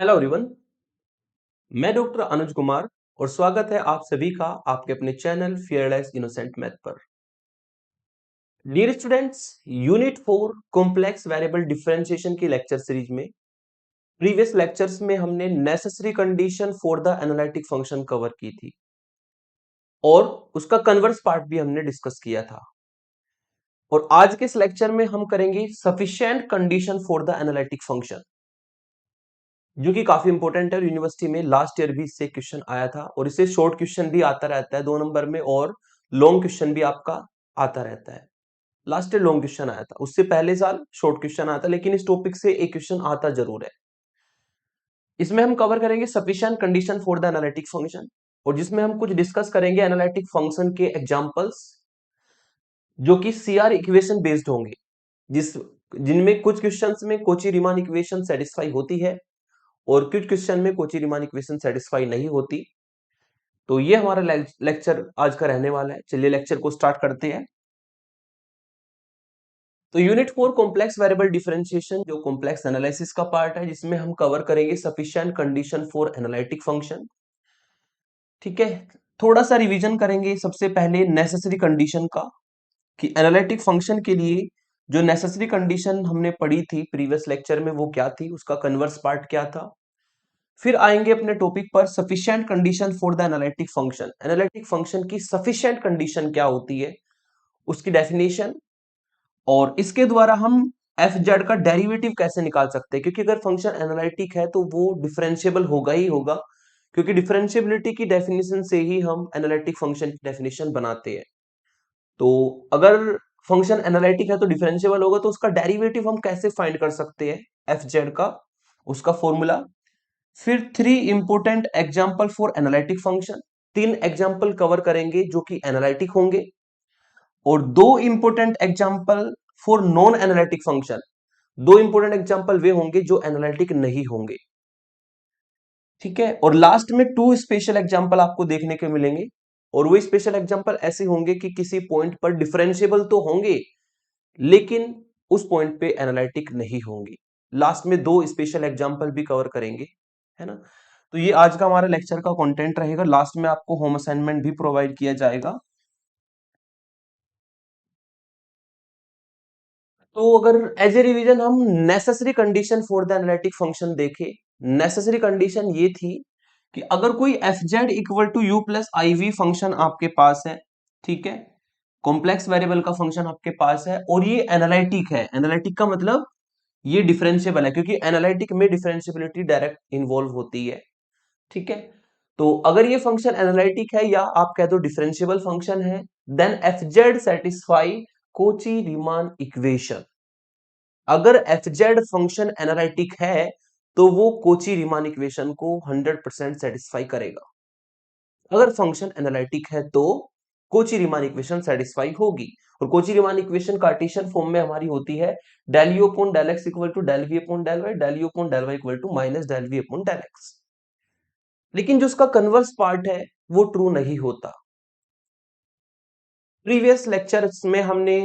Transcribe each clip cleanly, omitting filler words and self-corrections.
Hello everyone. मैं doctor Anuj Kumar और स्वागत है आप सभी का आपके अपने चैनल फियरलेस इनोसेंट मैथ पर। Dear students, unit 4 complex variable differentiation की लेक्चर सीरीज में प्रीवियस लेक्चर्स में हमने necessary condition for the analytic function cover की थी और उसका कन्वर्स पार्ट भी हमने डिस्कस किया था। और आज के इस लेक्चर में हम करेंगे sufficient condition for the analytic function, जो कि काफी इंपॉर्टेंट है। यूनिवर्सिटी में लास्ट ईयर भी इससे क्वेश्चन आया था और इससे शॉर्ट क्वेश्चन भी आता रहता है 2 नंबर में और लॉन्ग क्वेश्चन भी आपका आता रहता है। लास्ट ईयर लॉन्ग क्वेश्चन आया था, उससे पहले साल शॉर्ट क्वेश्चन आया था, लेकिन इस टॉपिक से एक क्वेश्चन आता जरूर है। इसमें हम कवर करेंगे sufficient condition for the analytic function और जिसमें हम कुछ डिस्कस करेंगे एनालिटिक फंक्शन के एग्जांपल्स, जो कि सीआर इक्वेशन बेस्ड होंगे, जिनमें कुछ क्वेश्चंस में कोची रीमान इक्वेशन सेटिस्फाई होती है और कुछ क्वेश्चन में कोची रीमान इक्वेशन सेटिस्फाई नहीं होती। तो ये हमारा लेक्चर आज का रहने वाला है। चलिए लेक्चर को स्टार्ट करते हैं। तो यूनिट 4 कॉम्प्लेक्स वेरिएबल डिफरेंशिएशन जो कॉम्प्लेक्स एनालिसिस का पार्ट है, जिसमें हम कवर करेंगे sufficient condition for analytic function. ठीक है, थोड़ा सा रिवीजन करेंगे सबसे पहले नेसेसरी कंडीशन का, कि एनालिटिक फंक्शन के लिए जो नेसेसरी कंडीशन हमने पढ़ी थी प्रीवियस लेक्चर में वो क्या थी, उसका कन्वर्स पार्ट क्या था। फिर आएंगे अपने टॉपिक पर sufficient condition for the analytic function. Analytic function की सफिशिएंट कंडीशन क्या होती है, उसकी डेफिनेशन, और इसके द्वारा हम एफ जेड का डेरिवेटिव कैसे निकाल सकते हैं, क्योंकि अगर फंक्शन एनालिटिक है तो वो डिफरेंशिएबल होगा ही होगा, क्योंकि डिफरेंशिएबिलिटी की डेफिनेशन से ही हम एनालिटिक फंक्शन की डेफिनेशन बनाते हैं। तो अगर फंक्शन एनालिटिक है तो डिफरेंशिएबल होगा, तो उसका डेरिवेटिव हम कैसे फाइंड कर सकते हैं एफ जेड का, उसका फॉर्मूला। फिर 3 important example for analytic function, 3 example cover करेंगे जो कि एनालिटिक होंगे, और 2 important example for non analytic function, 2 important example वे होंगे जो एनालिटिक नहीं होंगे। ठीक है, और लास्ट में 2 स्पेशल एग्जांपल आपको देखने को मिलेंगे, और वो स्पेशल एग्जांपल ऐसे होंगे कि किसी पॉइंट पर डिफरेंशिएबल तो होंगे लेकिन उस पॉइंट पे एनालिटिक नहीं होंगे। लास्ट में 2 स्पेशल एग्जांपल भी कवर करेंगे, है ना। तो ये आज का हमारा लेक्चर का कंटेंट रहेगा। लास्ट में आपको होम असाइनमेंट भी प्रोवाइड किया जाएगा। तो अगर एज ए रिवीजन हम necessary condition for the analytic function देखें, नेसेसरी कंडीशन ये थी कि अगर कोई f z equal to u plus i v function आपके पास है, ठीक है, कॉम्प्लेक्स वेरिएबल का फंक्शन आपके पास है और ये एनालिटिक है। एनालिटिक का मतलब ये डिफरेंशिएबल है, क्योंकि एनालिटिक में डिफरेंशिएबिलिटी डायरेक्ट इन्वॉल्व होती है। ठीक है, तो अगर ये फंक्शन एनालिटिक है या आप कह दो डिफरेंशिएबल फंक्शन है, then f z satisfy Cauchy Riemann equation. अगर एफ जेड फंक्शन एनालिटिक है तो वो कोची रीमान इक्वेशन को 100% सेटिस्फाई करेगा। अगर फंक्शन एनालिटिक है तो कोची रीमान इक्वेशन सेटिस्फाई होगी। और Cauchy Riemann equation Cartesian form में हमारी होती है del u upon del x equal to del v upon del y, del u upon del y equal to minus del v upon del x. लेकिन जो उसका converse part है वो true नहीं होता। प्रीवियस लेक्चर्स में हमने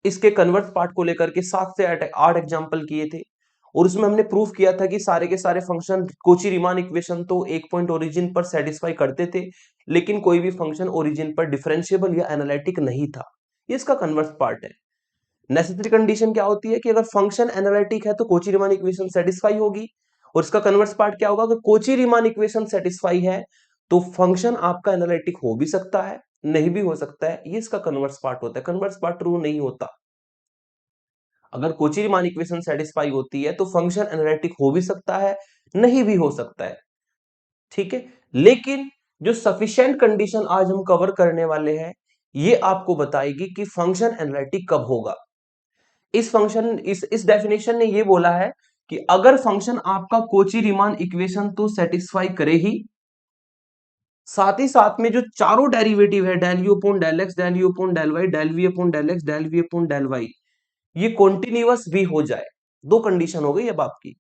इसके कन्वर्स पार्ट को लेकर के 7 से 8 एग्जांपल किए थे और उसमें हमने प्रूफ किया था कि सारे के सारे फंक्शन कोची रीमान इक्वेशन तो एक पॉइंट ओरिजिन पर सेटिस्फाई करते थे, लेकिन कोई भी फंक्शन ओरिजिन पर डिफरेंशिएबल या एनालिटिक नहीं था। ये इसका कन्वर्स पार्ट है। नेसेसरी कंडीशन क्या होती है कि अगर फंक्शन एनालिटिक है तो कोची रीमान इक्वेशन सेटिस्फाई होगी, और इसका कन्वर्स पार्ट क्या होगा, अगर कोची रीमान इक्वेशन सेटिस्फाई है तो फंक्शन आपका एनालिटिक हो भी सकता है, नहीं भी हो सकता है। ये इसका कन्वर्स पार्ट होता है। कन्वर्स पार्ट ट्रू नहीं होता। अगर कोची रीमान इक्वेशन सेटिस्फाई होती है तो फंक्शन एनालिटिक हो भी सकता है, नहीं भी हो सकता है। ठीक है, लेकिन जो सफिशिएंट कंडीशन आज हम कवर करने वाले हैं ये आपको बताएगी कि फंक्शन एनालिटिक कब होगा। इस डेफिनेशन ने ये बोला है कि अगर फंक्शन आपका कोची रीमान इक्वेशन तो सेटिस्फाई करे ही, साथ ही साथ में जो चारों डेरिवेटिव है del u upon del x, del u upon del y, del v upon del x, del v upon del y, ये कॉन्टिन्यूअस भी हो जाए। 2 कंडीशन हो गई अब आपकी।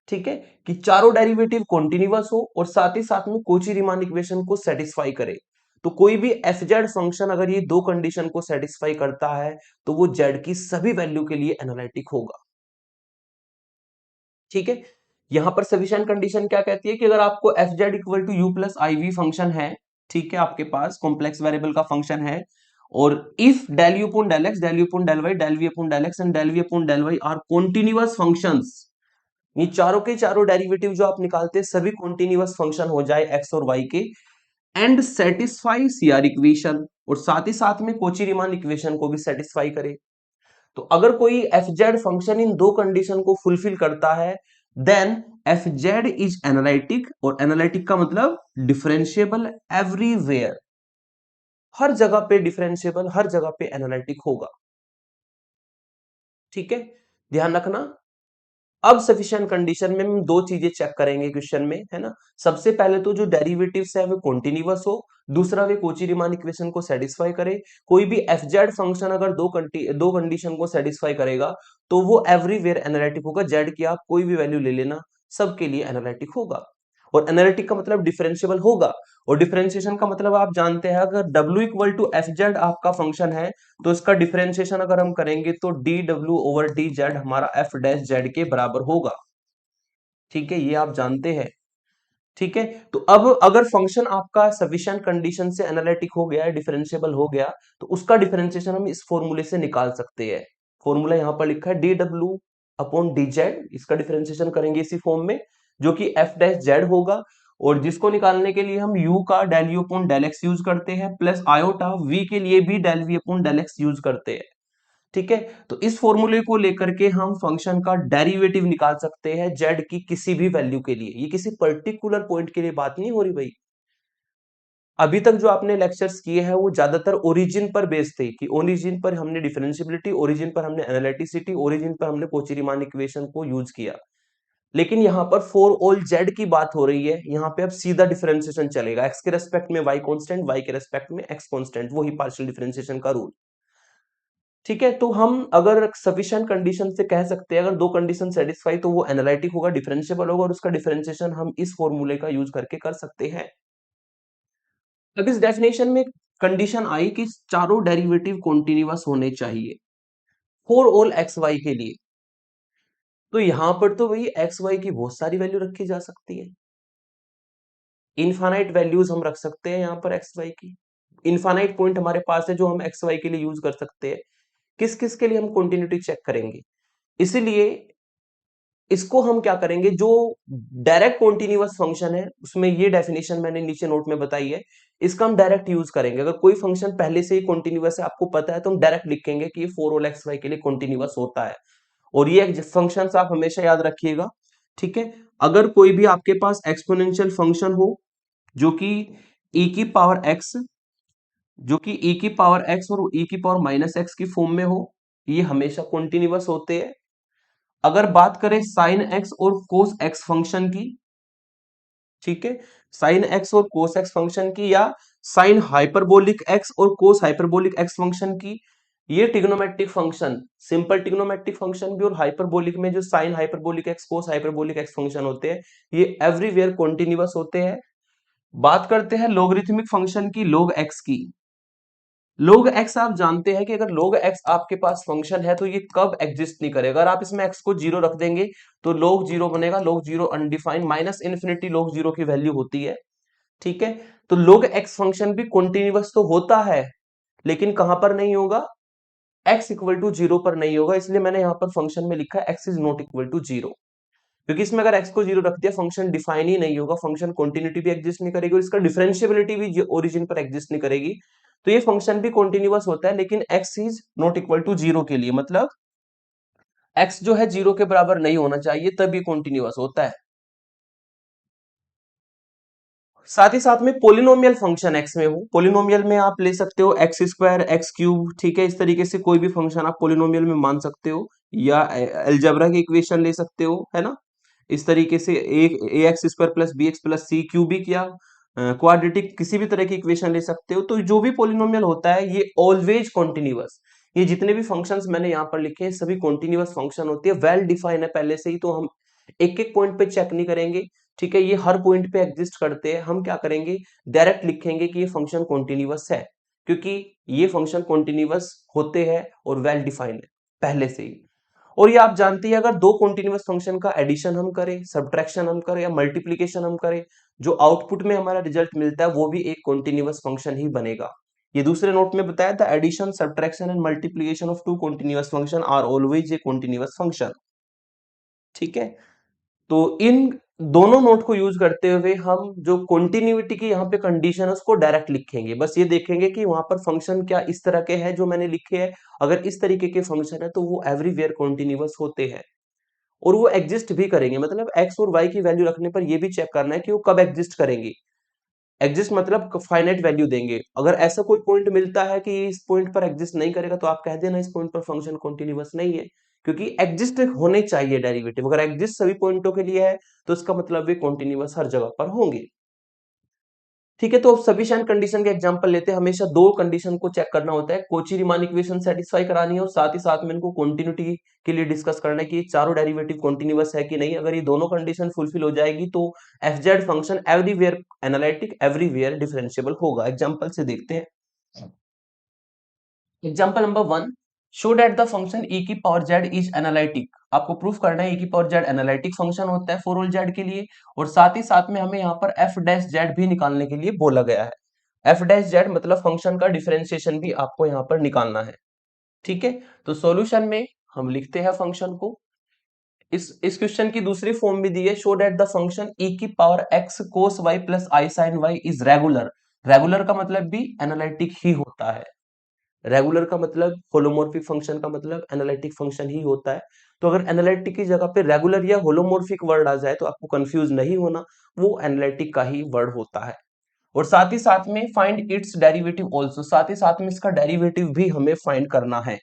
ठीक है, कि चारों डेरिवेटिव कॉन्टिन्यूअस हो और साथ ही साथ में कोची रीमान इक्वेशन को सेटिस्फाई करे। तो कोई भी एफ जेड फंक्शन अगर ये 2 कंडीशन को सेटिस्फाई करता है तो वो जेड की सभी वैल्यू के लिए एनालिटिक होगा। ठीक है, यहां पर सफिशिएंट कंडीशन क्या कहती है कि अगर आपको f z equal to u plus i v function है, ठीक है, आपके पास कॉम्प्लेक्स वेरिएबल का फंक्शन है, और if del u upon del x, del u upon del y, del v upon del x and del v upon del y are continuous functions, ये चारों के चारों डेरिवेटिव जो आप निकालते हैं सभी कॉन्टिन्यूअस फंक्शन हो जाए एक्स और वाई के, एंड सेटिस्फाई सीआर इक्वेशन, और साथ ही साथ में कोची रीमान इक्वेशन को भी सेटिस्फाई करे। तो अगर कोई एफ जेड फंक्शन इन दो कंडीशन को फुलफिल करता है, then f z is analytic, और एनालिटिक का मतलब डिफरेंशिएबल एवरीवेयर, हर जगह पे डिफरेंशिएबल, हर जगह पे एनालिटिक होगा। ठीक है, ध्यान रखना। अब सफिशिएंट कंडीशन में हम दो चीजें चेक करेंगे क्वेश्चन में, है ना। सबसे पहले तो जो डेरिवेटिव्स है वो कॉन्टिन्यूअस हो, दूसरा वे कोची रीमान इक्वेशन को सेटिस्फाई करे। कोई भी एफ जेड फंक्शन अगर दो कंडीशन को सेटिस्फाई करेगा तो वो एवरीवेयर एनालिटिक होगा। जेड की आप कोई भी वैल्यू ले लेना, सबके लिए एनालिटिक होगा। और एनालिटिक का मतलब डिफरेंशिएबल होगा, और डिफरेंशिएशन का मतलब आप जानते हैं, अगर W equal to f z आपका फंक्शन है तो इसका डिफरेंशिएशन अगर हम करेंगे तो डी डब्ल्यू ओवर डी जेड हमारा एफ डैश जेड के बराबर होगा। ठीक है, ये आप जानते हैं। ठीक है, तो अब अगर फंक्शन आपका सफिशिएंट कंडीशन से एनालिटिक हो गया है, डिफरेंशिएबल हो गया, तो उसका डिफरेंशिएशन हम इस फॉर्मूले से निकाल सकते हैं। फॉर्मूला यहां पर लिखा है D W upon D Z, इसका डिफरेंशिएशन करेंगे इसी फॉर्म में, जो कि एफ डैश जेड होगा, और जिसको निकालने के लिए हम u का del u upon del x use करते हैं, प्लस आयोटा v के लिए भी del v upon del x use करते हैं। ठीक है, तो इस फॉर्मूले को लेकर के हम फंक्शन का डेरिवेटिव निकाल सकते हैं जेड की किसी भी वैल्यू के लिए। ये किसी पर्टिकुलर पॉइंट के लिए बात नहीं हो रही भाई। अभी तक जो आपने लेक्चर्स किए हैं वो ज्यादातर ओरिजिन पर बेस्ड थे, कि ओरिजिन पर हमने डिफरेंशियबिलिटी, ओरिजिन पर हमने एनालिटिसिटी, ओरिजिन पर हमने कोची रीमान इक्वेशन को यूज किया। लेकिन यहाँ पर फॉर ऑल जेड की बात हो रही है, यहाँ पे अब सीधा डिफरेंशिएशन चलेगा, एक्स के रेस्पेक्ट में वाई कांस्टेंट, वाई के रेस्पेक्ट में एक्स कांस्टेंट, वही पार्शियल डिफरेंशिएशन का रूल। ठीक है, तो हम अगर सफिशिएंट कंडीशन से कह सकते हैं, अगर दो कंडीशन सेटिस्फाई तो वो एनालिटिक होगा, डिफरेंशिएबल होगा, और उसका डिफरेंशिएशन हम इस फॉर्मूले का यूज करके कर सकते हैं। अब इस डेफिनेशन में कंडीशन आई कि चारों डेरिवेटिव कॉन्टिन्यूअस होने चाहिए फॉर ऑल एक्स वाई के लिए। तो यहां पर तो वही एक्स वाई की बहुत सारी वैल्यू रखी जा सकती है, इनफाइनाइट वैल्यूज हम रख सकते हैं यहाँ पर एक्स वाई की। इनफाइनाइट पॉइंट हमारे पास है जो हम एक्स वाई के लिए यूज कर सकते हैं। किस किस के लिए हम कंटिन्यूटी चेक करेंगे, इसीलिए इसको हम क्या करेंगे, जो डायरेक्ट कॉन्टिन्यूअस फंक्शन है उसमें ये डेफिनेशन मैंने नीचे नोट में बताई है, इसका हम डायरेक्ट यूज करेंगे। अगर कोई फंक्शन पहले से ही कॉन्टिन्यूअस है, आपको पता है, तो हम डायरेक्ट लिखेंगे कि ये फॉर ऑल एक्स वाई के लिए कॉन्टिन्यूअस होता है। और ये फंक्शन आप हमेशा याद रखिएगा। ठीक है, अगर कोई भी आपके पास एक्सपोनेंशियल फंक्शन हो जो कि e की पावर x, जो कि e की पावर x और e की पावर माइनस एक्स की फॉर्म में हो, ये हमेशा कॉन्टिन्यूअस होते हैं। अगर बात करें साइन एक्स और कोस एक्स फंक्शन की, ठीक है, साइन एक्स और कोस एक्स फंक्शन की, या साइन हाइपरबोलिक एक्स और कोस हाइपरबोलिक एक्स फंक्शन की, ये trigonometric function, simple trigonometric function भी और हाइपरबोलिक में जो sine hyperbolic x cos hyperbolic x function होते हैं, ये एवरीवेयर कॉन्टिन्यूअस होते हैं। बात करते हैं लोगरिथमिक फंक्शन की, लोग एक्स की। लोग एक्स आप जानते हैं कि अगर लोग एक्स आपके पास फंक्शन है तो ये कब एग्जिस्ट नहीं करेगा। अगर आप इसमें एक्स को जीरो रख देंगे तो लोग जीरो बनेगा, लोग जीरो अनडिफाइंड, माइनस इन्फिनिटी लोग जीरो की वैल्यू होती है। ठीक है, तो लोग एक्स फंक्शन भी कॉन्टिन्यूअस तो होता है, लेकिन कहां पर नहीं होगा, एक्स इक्वल टू जीरो पर नहीं होगा। इसलिए मैंने यहां पर फंक्शन में लिखा है x is not equal to zero, क्योंकि इसमें अगर एक्स को जीरो रख दिया फंक्शन डिफाइन ही नहीं होगा, फंक्शन कॉन्टिन्यूटी भी एग्जिस्ट नहीं करेगी और इसका डिफरेंशियबिलिटी भी ओरिजिन पर एग्जिस्ट नहीं करेगी। तो ये फंक्शन भी कॉन्टिन्यूअस होता है, लेकिन x is not equal to zero के लिए, मतलब एक्स जो है जीरो के बराबर नहीं होना चाहिए, तभी कॉन्टिन्यूअस होता है। साथ ही साथ में पोलिनोमियल फंक्शन एक्स में हो, पोलिनोमियल में आप ले सकते हो एक्स स्क्वायर, एक्स क्यूब, ठीक है, इस तरीके से कोई भी फंक्शन आप पोलिनोमियल में मान सकते हो, या अलजेब्रा की इक्वेशन ले सकते हो, है ना। इस तरीके से a x square plus b x plus c cubic, या क्वाड्रेटिक किसी भी तरह की इक्वेशन ले सकते हो। तो जो भी पोलिनोमियल होता है ये ऑलवेज कॉन्टिन्यूअस, ये जितने भी फंक्शंस मैंने यहाँ पर लिखे हैं सभी कॉन्टिन्यूअस फंक्शन होती है, वेल डिफाइन है पहले से ही, तो हम एक एक पॉइंट पे चेक नहीं करेंगे। ठीक है, ये हर पॉइंट पे एग्जिस्ट करते हैं, हम क्या करेंगे, डायरेक्ट लिखेंगे कि ये फंक्शन कॉन्टिन्यूअस है, क्योंकि ये फंक्शन कॉन्टिन्यूअस होते हैं और वेल डिफाइंड है पहले से ही। और ये आप जानते हैं अगर दो कॉन्टिन्यूअस फंक्शन का एडिशन हम करें, सब्ट्रैक्शन हम करें या मल्टीप्लीकेशन हम करें, जो आउटपुट में हमारा रिजल्ट मिलता है वो भी एक कॉन्टिन्यूअस फंक्शन ही बनेगा। ये दूसरे नोट में बताया था, addition, subtraction and multiplication of two continuous function are always a continuous function. ठीक है, तो इन दोनों नोट को यूज करते हुए हम जो कॉन्टिन्यूटी की यहाँ पे कंडीशन है उसको डायरेक्ट लिखेंगे। बस ये देखेंगे कि वहां पर फंक्शन क्या इस तरह के हैं जो मैंने लिखे हैं, अगर इस तरीके के फंक्शन है तो वो एवरीवेयर कॉन्टिन्यूअस होते हैं और वो एग्जिस्ट भी करेंगे। मतलब एक्स और वाई की वैल्यू रखने पर ये भी चेक करना है कि वो कब एग्जिस्ट करेंगे। एग्जिस्ट मतलब फाइनाइट वैल्यू देंगे। अगर ऐसा कोई पॉइंट मिलता है कि इस पॉइंट पर एग्जिस्ट नहीं करेगा तो आप कह देना इस पॉइंट पर फंक्शन कॉन्टिन्यूअस नहीं है, क्योंकि एग्जिस्ट होने चाहिए डेरिवेटिव। अगर एग्जिस्ट सभी पॉइंटों के लिए है तो इसका मतलब वे कॉन्टिन्यूअस हर जगह पर होंगे। ठीक है, तो अब सफिशिएंट कंडीशन के एग्जांपल लेते हैं। हमेशा दो कंडीशन को चेक करना होता है, कोची रीमान इक्वेशन सेटिस्फाई करानी है और साथ ही साथ में इनको कॉन्टिन्यूटी के लिए डिस्कस करना है कि ये चारों डेरिवेटिव कॉन्टिन्यूअस है कि नहीं। अगर ये दोनों कंडीशन फुलफिल हो जाएगी तो f z function everywhere analytic, everywhere differentiable होगा। एग्जांपल से देखते हैं। Example number 1, show that the function e की पावर z इज एनालिटिक। आपको प्रूफ करना है e की पावर z एनालिटिक फंक्शन होता है फॉर ऑल z के लिए, और साथ ही साथ में हमें यहाँ पर f डैश z भी निकालने के लिए बोला गया है। f डैश z मतलब फंक्शन का डिफरेंशिएशन भी आपको यहाँ पर निकालना है। ठीक है, तो सॉल्यूशन में हम लिखते हैं फंक्शन को। इस क्वेश्चन की दूसरी फॉर्म भी दी है, show that the function e की power x cos y plus i sin y is regular. Regular का मतलब भी एनालिटिक ही होता है। रेगुलर का मतलब, होलोमोर्फिक फंक्शन का मतलब एनालिटिक फंक्शन ही होता है। तो अगर एनालिटिक की जगह पे रेगुलर या होलोमोर्फिक वर्ड आ जाए तो आपको कंफ्यूज नहीं होना, वो एनालिटिक का ही वर्ड होता है। और साथ ही साथ में फाइंड इट्स डेरिवेटिव आल्सो, साथ ही साथ में इसका डेरिवेटिव भी हमें फाइंड करना है।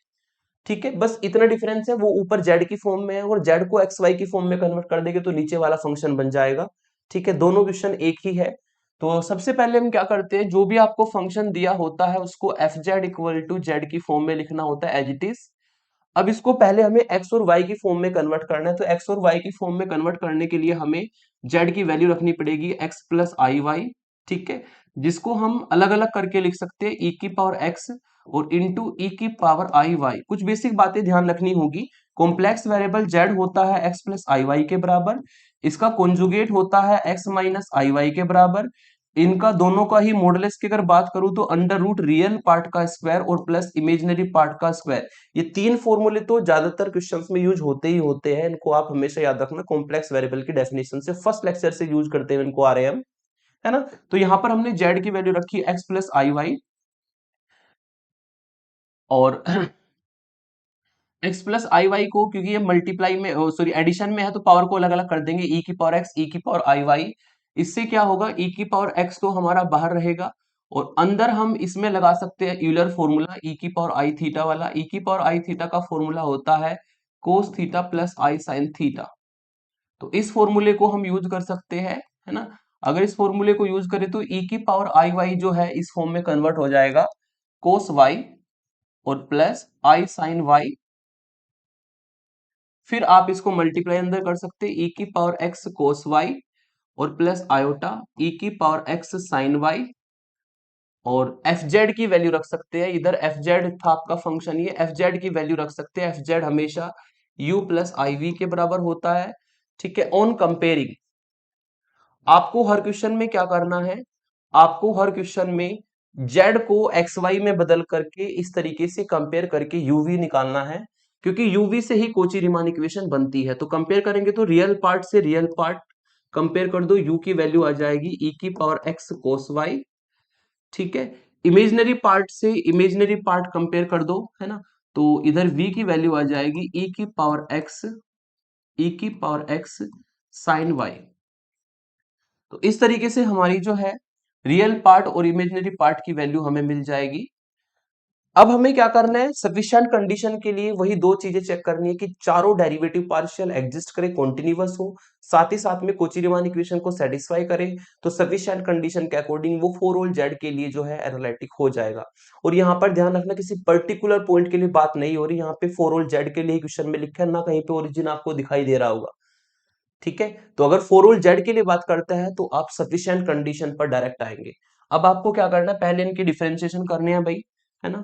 ठीक है, बस इतना डिफरेंस है, वो ऊपर जेड की फॉर्म में है और जेड को एक्स वाई की फॉर्म में कन्वर्ट कर देंगे तो नीचे वाला फंक्शन बन जाएगा। ठीक है, दोनों क्वेश्चन एक ही है। तो सबसे पहले हम क्या करते हैं, जो भी आपको फंक्शन दिया होता है उसको f z equal to z की फॉर्म में लिखना होता है एज इट इज। अब इसको पहले हमें एक्स और वाई की फॉर्म में कन्वर्ट करना है, तो एक्स और वाई की फॉर्म में कन्वर्ट करने के लिए हमें जेड की वैल्यू रखनी पड़ेगी एक्स प्लस आई वाई। ठीक है, जिसको हम अलग अलग करके लिख सकते हैं, ई की पावर एक्स और इंटू ई की पावर आई वाई। कुछ बेसिक बातें ध्यान रखनी होगी। कॉम्प्लेक्स वेरिएबल जेड होता है एक्स प्लस आई वाई के बराबर, इसका कॉन्जुगेट होता है एक्स माइनस आई वाई के बराबर। इनका दोनों का ही मॉडुलस की अगर बात करूं तो अंडर रूट रियल पार्ट का स्क्वायर और प्लस इमेजिनरी पार्ट का स्क्वायर। ये तीन फॉर्मूले तो ज्यादातर क्वेश्चंस में यूज होते ही होते हैं, इनको आप हमेशा याद रखना। कॉम्प्लेक्स वेरिएबल की डेफिनेशन से फर्स्ट लेक्चर से यूज करते हुए इनको आ रहे हैं हम, है ना। तो यहां पर हमने जेड की वैल्यू रखी एक्स प्लस आई वाई और एक्स प्लस आई वाई को, क्योंकि ये मल्टीप्लाई में, सॉरी एडिशन में है, तो पावर को अलग अलग कर देंगे, ई की पावर एक्स, ई की पावर आई वाई। इससे क्या होगा, ई की पावर एक्स तो हमारा बाहर रहेगा और अंदर हम इसमें लगा सकते हैं यूलर फॉर्मूला ई की पावर आई थीटा वाला। ई की पावर आई थीटा का फॉर्मूला होता है कोस theta plus i sine theta. तो इस फॉर्मूले को हम यूज कर सकते हैं, है ना। अगर इस फॉर्मूले को यूज करें तो ई की पावर आई वाई जो है इस फॉर्म में कन्वर्ट हो जाएगा कोस वाई और प्लस आई साइन वाई। फिर आप इसको मल्टीप्लाई अंदर कर सकते हैं, ई की पावर एक्स कोस वाई और प्लस आयोटा ई की पावर एक्स साइन वाई। और एफ जेड की वैल्यू रख सकते हैं, इधर एफ जेड था आपका फंक्शन, ये एफ जेड की वैल्यू रख सकते हैं। एफ जेड हमेशा यू प्लस आई वी के बराबर होता है। ठीक है, ऑन कंपेयरिंग आपको हर क्वेश्चन में क्या करना है, आपको हर क्वेश्चन में z को xy में बदल करके इस तरीके से कंपेयर करके uv निकालना है, क्योंकि uv से ही कोची रीमान इक्वेशन बनती है। तो कंपेयर करेंगे तो रियल पार्ट से रियल पार्ट कंपेयर कर दो, u की वैल्यू आ जाएगी e की पावर x cos y। ठीक है, इमेजिनरी पार्ट से इमेजिनरी पार्ट कंपेयर कर दो, है ना। तो इधर v की वैल्यू आ जाएगी e की पावर x, e की पावर x साइन y। तो इस तरीके से हमारी जो है रियल पार्ट और इमेजिनरी पार्ट की वैल्यू हमें मिल जाएगी। अब हमें क्या करना है, सफिशिएंट कंडीशन के लिए वही दो चीजें चेक करनी है कि चारों डेरिवेटिव पार्शियल एग्जिस्ट करे, कॉन्टिन्यूअस हो, साथ ही साथ में कोची रीमान इक्वेशन को सेटिस्फाई करे। तो सफिशिएंट कंडीशन के अकॉर्डिंग वो फॉर ऑल जेड के लिए जो है एनालिटिक हो जाएगा। और यहाँ पर ध्यान रखना, किसी पर्टिकुलर पॉइंट के लिए बात नहीं हो रही, यहाँ पे फॉर ऑल जेड के लिए क्वेश्चन में लिखा है, ना कहीं पे ओरिजिन आपको दिखाई दे रहा होगा। ठीक है, तो अगर फॉर ऑल जेड के लिए बात करता है तो आप सफिशिएंट कंडीशन पर डायरेक्ट आएंगे। अब आपको क्या करना है, पहले इनकी डिफरेंशिएशन करने हैं भाई, है ना।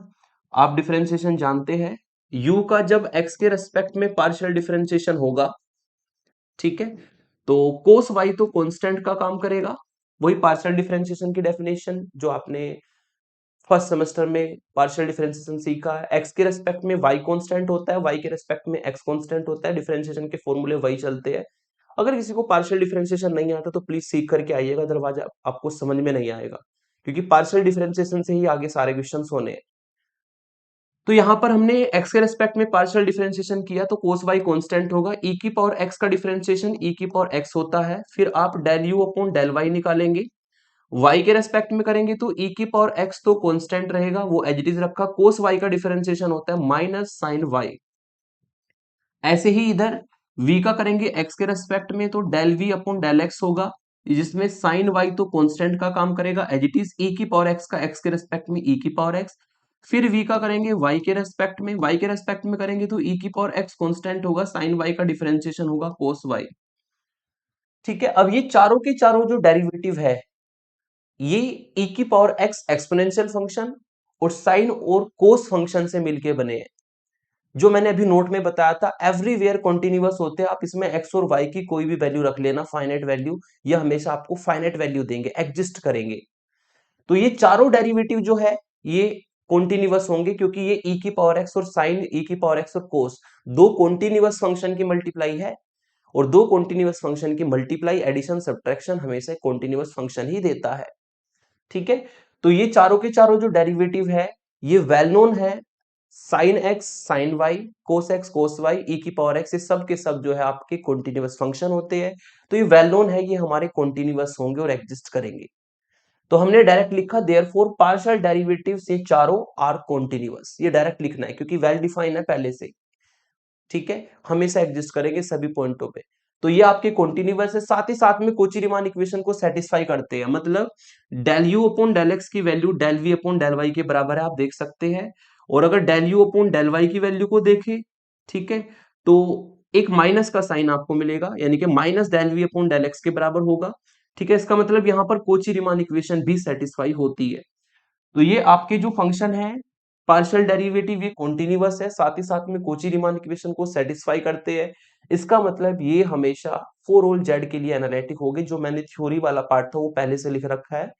आप डिफरेंशिएशन जानते हैं, u का जब x के रेस्पेक्ट में पार्शियल डिफरेंशिएशन होगा, ठीक है, तो कोस y तो कांस्टेंट का काम करेगा। वही पार्शियल डिफरेंशिएशन की डेफिनेशन जो आपने फर्स्ट सेमेस्टर में पार्शियल डिफरेंशिएशन सीखा है। x के रेस्पेक्ट में y कांस्टेंट होता है, y के रेस्पेक्ट में x कांस्टेंट होता है, डिफरेंशिएशन के फॉर्मूले वही चलते हैं। अगर किसी को पार्शियल डिफरेंशिएशन नहीं आता तो प्लीज सीख करके आइएगा, अदरवाइज आपको समझ में नहीं आएगा, क्योंकि पार्शियल डिफरेंशिएशन से ही आगे सारे क्वेश्चंस होने हैं। तो यहां पर हमने x के रेस्पेक्ट में पार्शियल डिफरेंशिएशन किया तो cos y कांस्टेंट होगा, e की पावर x का डिफरेंशिएशन e की पावर x होता है, फिर आप del u upon del y निकालेंगे। y के रेस्पेक्ट में करेंगे तो e की पावर x तो कांस्टेंट रहेगा, वो एज इट इज रखा, cos y का डिफरेंशिएशन होता है माइनस साइन y। ऐसे ही इधर v का करेंगे x के रेस्पेक्ट में तो del v upon del x होगा, जिसमें साइन y तो कांस्टेंट का काम करेगा एज इट इज, e की पावर x का x के रेस्पेक्ट में e की पावर x। फिर v का करेंगे y के रेस्पेक्ट में, y के रेस्पेक्ट में करेंगे तो e की पावर x कांस्टेंट होगा, साइन y का डिफरेंशिएशन होगा cos y। ठीक है, अब ये चारों के चारों जो डेरिवेटिव है, ये e की पावर x एक्सपोनेंशियल फंक्शन और साइन और कोस फंक्शन से मिलके बने हैं। जो मैंने अभी नोट में बताया था, एवरीवेयर कॉन्टिन्यूअस होते हैं, आप इसमें x और y की कोई भी वैल्यू रख लेना, फाइनाइट वैल्यू, ये हमेशा आपको फाइनाइट वैल्यू देंगे, एग्जिस्ट करेंगे। तो ये चारों डेरिवेटिव जो है ये कॉन्टिन्यूअस होंगे, क्योंकि ये e की पावर x और साइन e की पावर x और कोस दो कॉन्टिन्यूअस फंक्शन की मल्टीप्लाई है, और दो कॉन्टिन्यूअस फंक्शन की मल्टीप्लाई, एडिशन, सब्ट्रैक्शन हमेशा कॉन्टिन्यूअस फंक्शन ही देता है। ठीक है, तो ये चारों के चारों जो डेरिवेटिव है ये वेल नोन है, sine x sine y, cos x cos y, e की पावर एक्स, ये सब के सब जो है आपके कॉन्टिन्यूअस फंक्शन होते हैं। तो ये वेल नोन है, ये हमारे कॉन्टिन्यूअस होंगे और एग्जिस्ट करेंगे। तो हमने डायरेक्ट लिखा देयरफॉर पार्शियल डेरिवेटिव्स ये चारों आर कॉन्टिन्यूअस, ये डायरेक्ट लिखना है क्योंकि वेल डिफाइन है पहले से। ठीक है, हमेशा एग्जिस्ट करेंगे सभी पॉइंटों पे। तो ये आपके कॉन्टिन्यूअस है, साथ ही साथ में कोची रीमान इक्वेशन को सेटिस्फाई करते हैं, मतलब del u upon del x की value del v upon del y के बराबर है, आप देख सकते हैं। और अगर del u upon del y की वैल्यू को देखें, ठीक है, तो एक माइनस का साइन आपको मिलेगा, यानी कि minus del v upon del x के बराबर होगा। ठीक है, इसका मतलब यहां पर कोची रीमान इक्वेशन भी सेटिस्फाई होती है। तो ये आपके जो फंक्शन है पार्शियल डेरिवेटिव ये कॉन्टिन्यूअस है, साथ ही साथ में कोची रीमान इक्वेशन को सेटिस्फाई करते हैं। इसका मतलब ये हमेशा फॉर ऑल जेड के लिए एनालिटिक होगी, जो मैंने थ्योरी वाला पार्ट था वो पहले से लिख रखा है।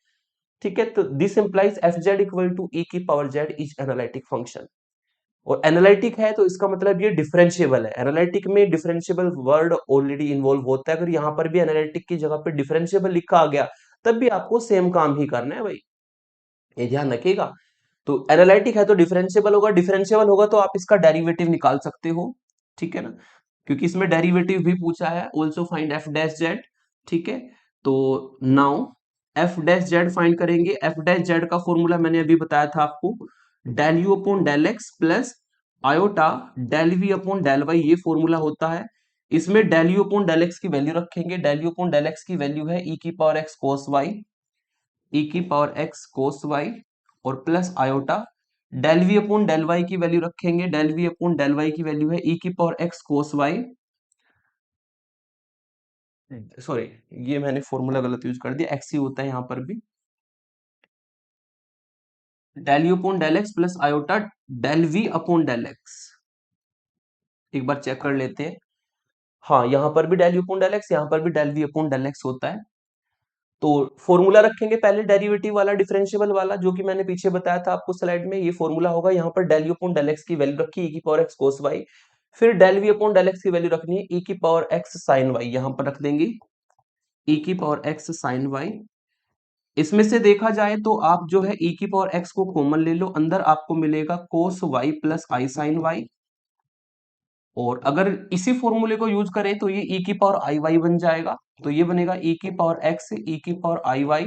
ठीक है, तो this implies f z equal to e की power z is analytic function. और एनालिटिक है तो इसका मतलब ये डिफरेंशिएबल है, एनालिटिक में डिफरेंशिएबल वर्ड ऑलरेडी इन्वॉल्व होता है। अगर यहाँ पर भी एनालिटिक की जगह पे डिफरेंशिएबल लिखा आ गया तब भी आपको सेम काम ही करना है भाई, ये ध्यान रखिएगा। तो एनालिटिक है तो डिफरेंशिएबल होगा, डिफरेंशिएबल होगा तो आप इसका डेरिवेटिव निकाल सकते हो। ठीक है ना, क्योंकि इसमें डेरिवेटिव भी पूछा है, also find f dash z. ठीक है, तो now f dash z find करेंगे। एफ डैश जेड का फॉर्मूला मैंने अभी बताया था आपको, del u upon del x plus iota del v upon del y, ये फॉर्मूला होता है। इसमें del u upon del x की वैल्यू रखेंगे, del u upon del x की वैल्यू है ई की power x cos y, e की पावर एक्स कोस वाई, और plus iota del v upon del y की वैल्यू रखेंगे, del v upon del y की वैल्यू है ई की power x cos y, sorry ये मैंने फॉर्मूला गलत यूज कर दिया, एक्स ही होता है यहाँ पर भी, del u upon del x plus iota del v upon del x. एक बार चेक कर लेते हैं, हाँ यहाँ पर भी del u upon del x, यहाँ पर भी del v upon del x होता है। तो फॉर्मूला रखेंगे पहले डेरिवेटिव वाला डिफरेंशिएबल वाला, जो कि मैंने पीछे बताया था आपको स्लाइड में, ये फॉर्मूला होगा। यहाँ पर del u upon del x की वैल्यू रखी ई की पावर एक्स कोस वाई, फिर del v upon del x की वैल्यू रखनी है ई की पावर एक्स साइन वाई, यहाँ पर रख देंगे ई की पावर एक्स साइन वाई। इसमें से देखा जाए तो आप जो है ई की पावर एक्स को कॉमन ले लो, अंदर आपको मिलेगा cos y plus i sign Y, और अगर इसी फॉर्मूले को यूज करें तो ये ई की पावर आई वाई बन जाएगा। तो ये बनेगा ई की पावर एक्स ई की पावर आई वाई,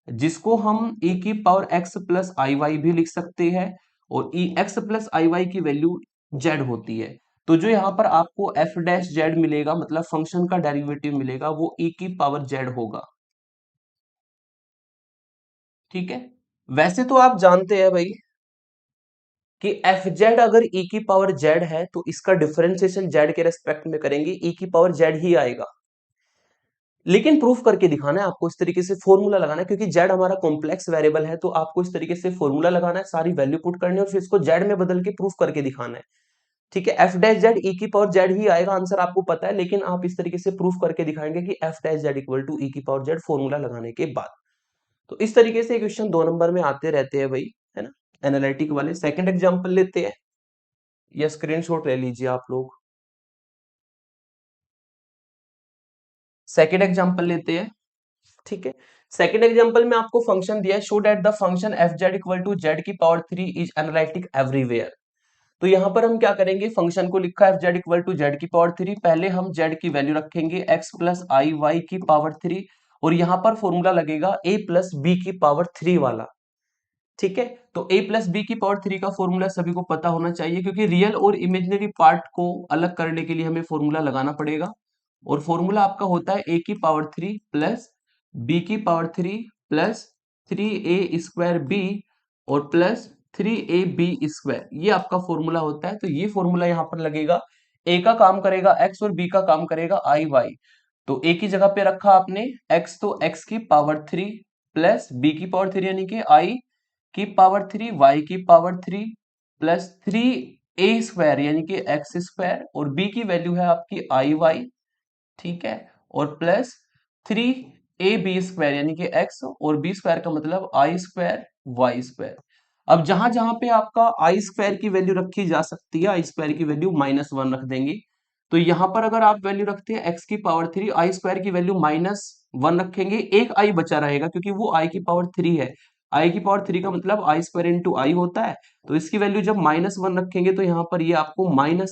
जिसको हम e की पावर x प्लस आई वाई भी लिख सकते हैं, और ई एक्स प्लस आई वाई की वैल्यू z होती है। तो जो यहाँ पर आपको f डैश जेड मिलेगा, मतलब फंक्शन का डेरिवेटिव मिलेगा, वो e की पावर z होगा। ठीक है, वैसे तो आप जानते हैं भाई कि एफ जेड अगर e की पावर z है तो इसका डिफरेंशिएशन z के रेस्पेक्ट में करेंगे, e की पावर z ही आएगा। लेकिन प्रूफ करके दिखाना है आपको, इस तरीके से फॉर्मूला लगाना है, क्योंकि जेड हमारा कॉम्प्लेक्स वेरिएबल है, तो आपको इस तरीके से फॉर्मूला लगाना है, सारी वैल्यू पुट करनी है और फिर इसको जेड में बदल के प्रूफ करके दिखाना है। ठीक है, एफ डैश जेड ई की पावर जेड ही आएगा, आंसर आपको पता है, लेकिन आप इस तरीके से प्रूफ करके दिखाएंगे कि f dash z equal to e की पावर जेड फॉर्मूला लगाने के बाद। तो इस तरीके से क्वेश्चन 2 नंबर में आते रहते हैं भाई, है ना, एनालिटिक वाले। सेकंड एग्जांपल लेते हैं, या स्क्रीनशॉट ले लीजिए आप लोग। सेकंड एग्जांपल लेते हैं, ठीक है। सेकंड एग्जांपल में आपको फंक्शन दिया है, show that the function f z equal to z की पावर 3 इज एनालिटिक एवरीवेयर। तो यहां पर हम क्या करेंगे, फंक्शन को लिखा है f z equal to z की पावर 3, पहले हम जेड की वैल्यू रखेंगे एक्स प्लस आई वाई की पावर 3, और यहां पर फॉर्मूला लगेगा ए प्लस बी की पावर 3 वाला। ठीक है, तो a प्लस बी की पावर 3 का फॉर्मूला सभी को पता होना चाहिए, क्योंकि रियल और इमेजिनरी पार्ट को अलग करने के लिए हमें फॉर्मूला लगाना पड़ेगा। और फॉर्मूला आपका होता है a की पावर 3 प्लस b की पावर 3 प्लस 3a² b और प्लस 3ab², ये आपका फॉर्मूला होता है। तो ये फॉर्मूला यहाँ पर लगेगा, a का काम करेगा x और b का काम करेगा i y। तो a की जगह पे रखा आपने x, तो x की पावर 3 प्लस b की पावर 3 यानी कि i की पावर 3 y की पावर 3 प्लस 3a² यानी कि x², और b की वैल्यू है आपकी आई वाई, ठीक है, और प्लस 3ab² यानी कि x, और b² का मतलब i² y²। अब जहां जहां पे आपका i² की वैल्यू रखी जा सकती है, i² की वैल्यू -1 रख देंगे। तो यहां पर अगर आप वैल्यू रखते हैं x की पावर 3, i² की वैल्यू -1 रखेंगे, एक i बचा रहेगा क्योंकि वो i की पावर 3 है। i की पावर 3 का मतलब i² इंटू आई होता है। तो इसकी वैल्यू जब -1 रखेंगे तो यहाँ पर ये आपको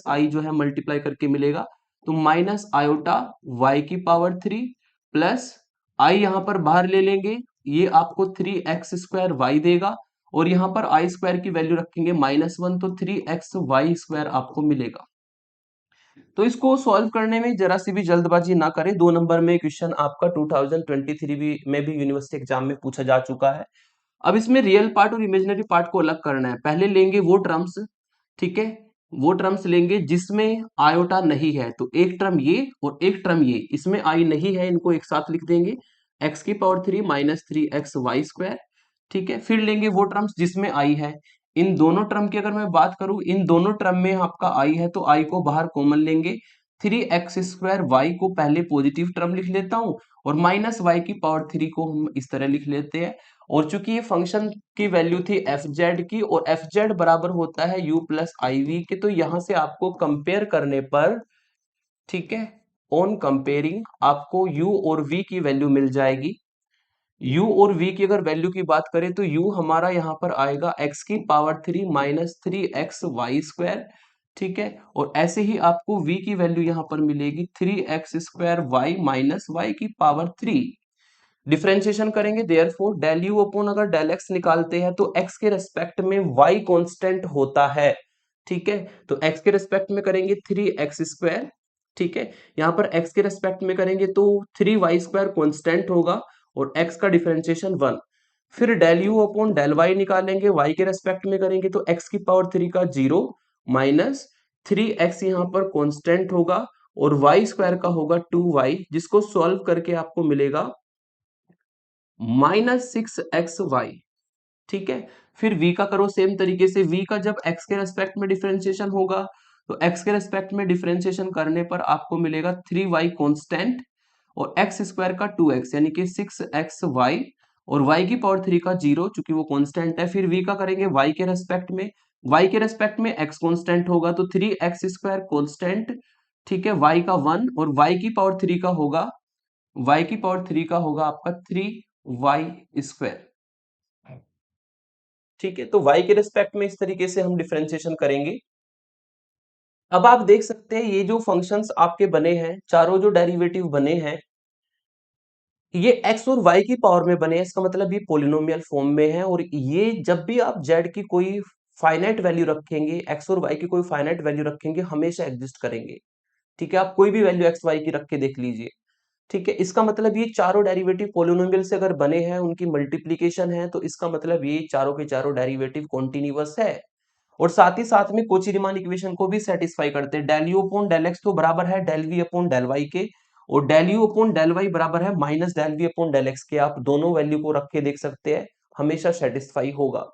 -i जो है मल्टीप्लाई करके मिलेगा। तो माइनस आयोटा y की पावर 3 प्लस i यहां पर बाहर ले लेंगे, ये आपको 3x² देगा, और यहां पर i² की वैल्यू रखेंगे -1, तो 3xy² आपको मिलेगा। तो इसको सॉल्व करने में जरा सी भी जल्दबाजी ना करें, 2 नंबर में क्वेश्चन आपका 2023 में भी यूनिवर्सिटी एग्जाम में पूछा जा चुका है। अब इसमें रियल पार्ट और इमेजिनरी पार्ट को अलग करना है। पहले लेंगे वो टर्म्स, ठीक है, वो टर्म्स लेंगे जिसमें आयोटा नहीं है, तो एक टर्म ये और एक टर्म ये, इसमें आई नहीं है, इनको एक साथ लिख देंगे, x की पावर 3 माइनस 3xy²। ठीक है, फिर लेंगे वो टर्म्स जिसमें आई है। इन दोनों टर्म की अगर मैं बात करूं, इन दोनों टर्म में आपका आई है, तो आई को बाहर कॉमन लेंगे, 3x² को पहले पॉजिटिव टर्म लिख लेता हूं, और माइनस वाई की पावर 3 को हम इस तरह लिख लेते हैं। और चूंकि ये फंक्शन की वैल्यू थी एफ जेड की, और एफ जेड बराबर होता है यू प्लस आई वी के, तो यहां से आपको कंपेयर करने पर, ठीक है, ऑन कंपेयरिंग आपको यू और वी की वैल्यू मिल जाएगी। u और v की अगर वैल्यू की बात करें तो u हमारा यहां पर आएगा x की पावर 3 माइनस 3xy², ठीक है, और ऐसे ही आपको v की वैल्यू यहां पर मिलेगी 3x² y माइनस y की पावर 3। डिफरेंशिएशन करेंगे, देयरफॉर डेल u अपॉन अगर डेल x निकालते हैं तो x के रेस्पेक्ट में y कांस्टेंट होता है, ठीक है, तो x के रेस्पेक्ट में करेंगे 3x², ठीक है, यहां पर x के रेस्पेक्ट में करेंगे तो 3y² कांस्टेंट होगा, और x का डिफरेंशिएशन 1। फिर del u upon del y निकालेंगे, y के रेस्पेक्ट में करेंगे तो x की पावर 3 का 0 माइनस 3x यहाँ पर कांस्टेंट होगा, और y² का होगा 2y, जिसको सॉल्व करके आपको मिलेगा -6xy, ठीक है। फिर v का करो सेम तरीके से, v का जब x के रेस्पेक्ट में डिफरेंशिएशन होगा, तो x के रेस्पेक्ट में डिफरेंशिएशन करने पर आपको मिलेगा 3y कांस्टेंट, और x² का 2x यानी कि 6xy, और y की पावर 3 का 0 चूंकि वो कांस्टेंट है। फिर v का करेंगे y के रेस्पेक्ट में, y के रेस्पेक्ट में x कांस्टेंट होगा तो 3x² कांस्टेंट, ठीक है, y का 1, और y की पावर 3 का होगा, y की पावर 3 का होगा आपका 3y², ठीक है। तो y के रिस्पेक्ट में इस तरीके से हम डिफरेंशिएशन करेंगे। अब आप देख सकते हैं ये जो फंक्शंस आपके बने हैं, चारों जो डेरिवेटिव बने हैं, ये x और y की पावर में बने हैं, इसका मतलब ये पोलिनोमियल फॉर्म में है। और ये जब भी आप z की कोई फाइनाइट वैल्यू रखेंगे, x और y की कोई फाइनाइट वैल्यू रखेंगे, हमेशा एग्जिस्ट करेंगे, ठीक है। आप कोई भी वैल्यू x y की रख के देख लीजिए, ठीक है। इसका मतलब ये चारों डेरिवेटिव पोलिनोमियल से अगर बने हैं, उनकी मल्टीप्लीकेशन है, तो इसका मतलब ये चारों के चारों डेरिवेटिव कॉन्टिन्यूअस है। और साथ ही साथ में कोची रीमान इक्वेशन को भी सेटिस्फाई करते हैं। Del u upon del x तो बराबर है del v upon del y के, और del u upon del y बराबर है minus del v upon del x के। आप दोनों वैल्यू को रख के देख सकते हैं, हमेशा सेटिस्फाई होगा।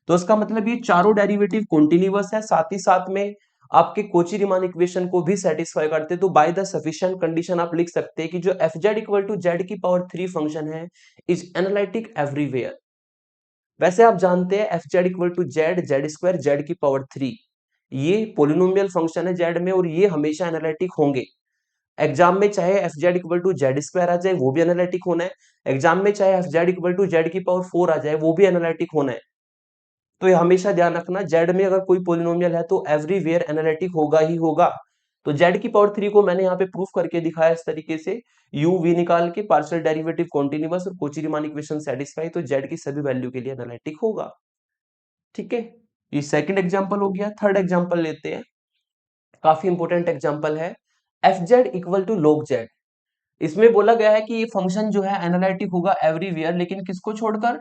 तो इसका मतलब ये चारों डेरिवेटिव कॉन्टिन्यूअस है। साथ ही साथ में आपके कोची रीमान इक्वेशन को भी सेटिस्फाई करते हैं। तो बाय द सफिशिएंट कंडीशन आप लिख सकते हैं कि जो f z equal to z की पावर 3 फंक्शन है इज एनालिटिक एवरीवेयर। वैसे आप जानते हैं f z equal to z, z square, z की पावर 3, ये पोलिनोमियल फंक्शन है जेड में और ये हमेशा एनालिटिक होंगे। एग्जाम में चाहे f z equal to z square आ जाए वो भी एनालिटिक होना है, एग्जाम में चाहे f z equal to z की पावर 4 आ जाए वो भी एनालिटिक होना है। तो ये हमेशा ध्यान रखना, जेड में अगर कोई पोलिनोमियल है तो एवरीवेयर एनालिटिक होगा ही होगा। तो जेड की पावर 3 को मैंने यहाँ पे प्रूफ करके दिखाया इस तरीके से, यू वी निकाल के, पार्शियल डेरिवेटिव कॉन्टिन्यूअस और कोची रीमान इक्वेशन सेटिस्फाई, तो जेड की सभी वैल्यू के लिए एनालिटिक होगा। ठीक है, ये सेकंड एग्जांपल हो गया। थर्ड एग्जांपल लेते हैं, काफी इंपॉर्टेंट एग्जांपल है, f z equal to log z. इसमें बोला गया है कि ये फंक्शन जो है एनालिटिक होगा एवरीवेयर, लेकिन किसको छोड़कर,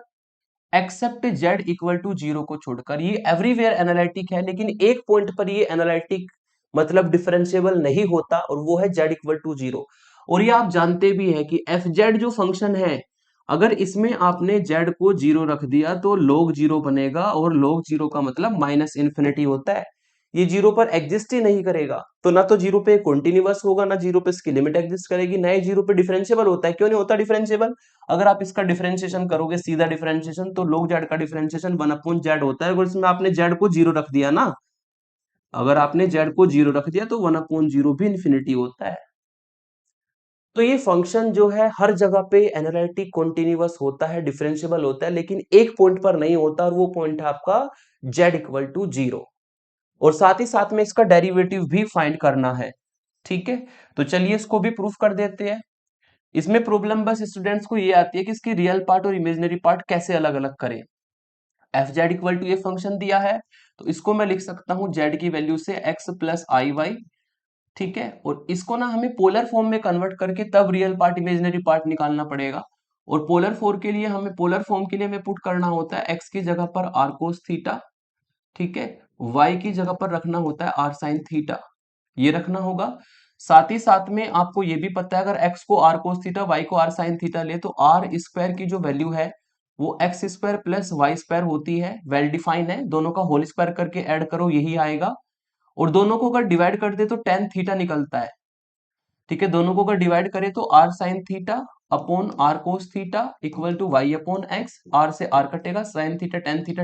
एक्सेप्ट जेड इक्वल टू 0 को छोड़कर। ये एवरीवेयर एनालिटिक है लेकिन एक पॉइंट पर ये एनालिटिक मतलब डिफरेंशिएबल नहीं होता और वो है जेड इक्वल टू 0। और ये आप जानते भी है कि एफ जेड जो फंक्शन है, अगर इसमें आपने जेड को 0 रख दिया तो log 0 बनेगा, और log 0 का मतलब माइनस इन्फिनिटी होता है। ये 0 पर एग्जिस्ट ही नहीं करेगा, तो ना तो 0 पे कॉन्टिन्यूअस होगा, ना 0 पे इसकी लिमिट एग्जिस्ट करेगी, ना ही 0 पे डिफरेंशिएबल होता है। क्यों नहीं होता डिफरेंशिएबल? अगर आप इसका डिफरेंशिएशन करोगे सीधा डिफरेंशिएशन, तो log जेड का डिफरेंशिएशन 1 अपॉन जेड होता है, अगर इसमें आपने जेड को 0 रख दिया ना, अगर आपने जेड को 0 रख दिया तो 1 अपॉन 0 भी इन्फिनिटी होता है। तो ये फंक्शन जो है हर जगह पे एनालिटिक कॉन्टिन्यूअस होता है, डिफरेंशिएबल होता है, लेकिन एक पॉइंट पर नहीं होता, और वो पॉइंट है आपका जेड इक्वल टू 0। और साथ ही साथ में इसका डेरिवेटिव भी फाइंड करना है। ठीक है, तो चलिए इसको भी प्रूफ कर देते हैं। इसमें प्रॉब्लम बस स्टूडेंट्स को ये आती है कि इसकी रियल पार्ट और इमेजिनरी पार्ट कैसे अलग अलग करें। एफ जेड इक्वल टू ये फंक्शन दिया है, तो इसको मैं लिख सकता हूं जेड की वैल्यू से एक्स प्लस आई वाई। ठीक है, और इसको ना हमें पोलर फॉर्म में कन्वर्ट करके तब रियल पार्ट इमेजिनरी पार्ट निकालना पड़ेगा। और पोलर फॉर्म के लिए हमें पुट करना होता है एक्स की जगह पर आर कोस थीटा, ठीक है, वाई की जगह पर रखना होता है आर साइन थीटा, ये रखना होगा। साथ ही साथ में आपको ये भी पता है, अगर x को r cos थीटा, y को r sin थीटा ले, तो r स्क्वायर की जो वैल्यू है वो x square plus Y square होती है, वेल डिफाइन है। दोनों का होल स्क्वायर करके ऐड करो, यही आएगा। और दोनों को अगर डिवाइड कर दे तो tan थीटा निकलता है। ठीक है, दोनों को अगर डिवाइड करें तो r sin theta upon r cos theta equal to y upon x, r से r कटेगा, sin theta tan theta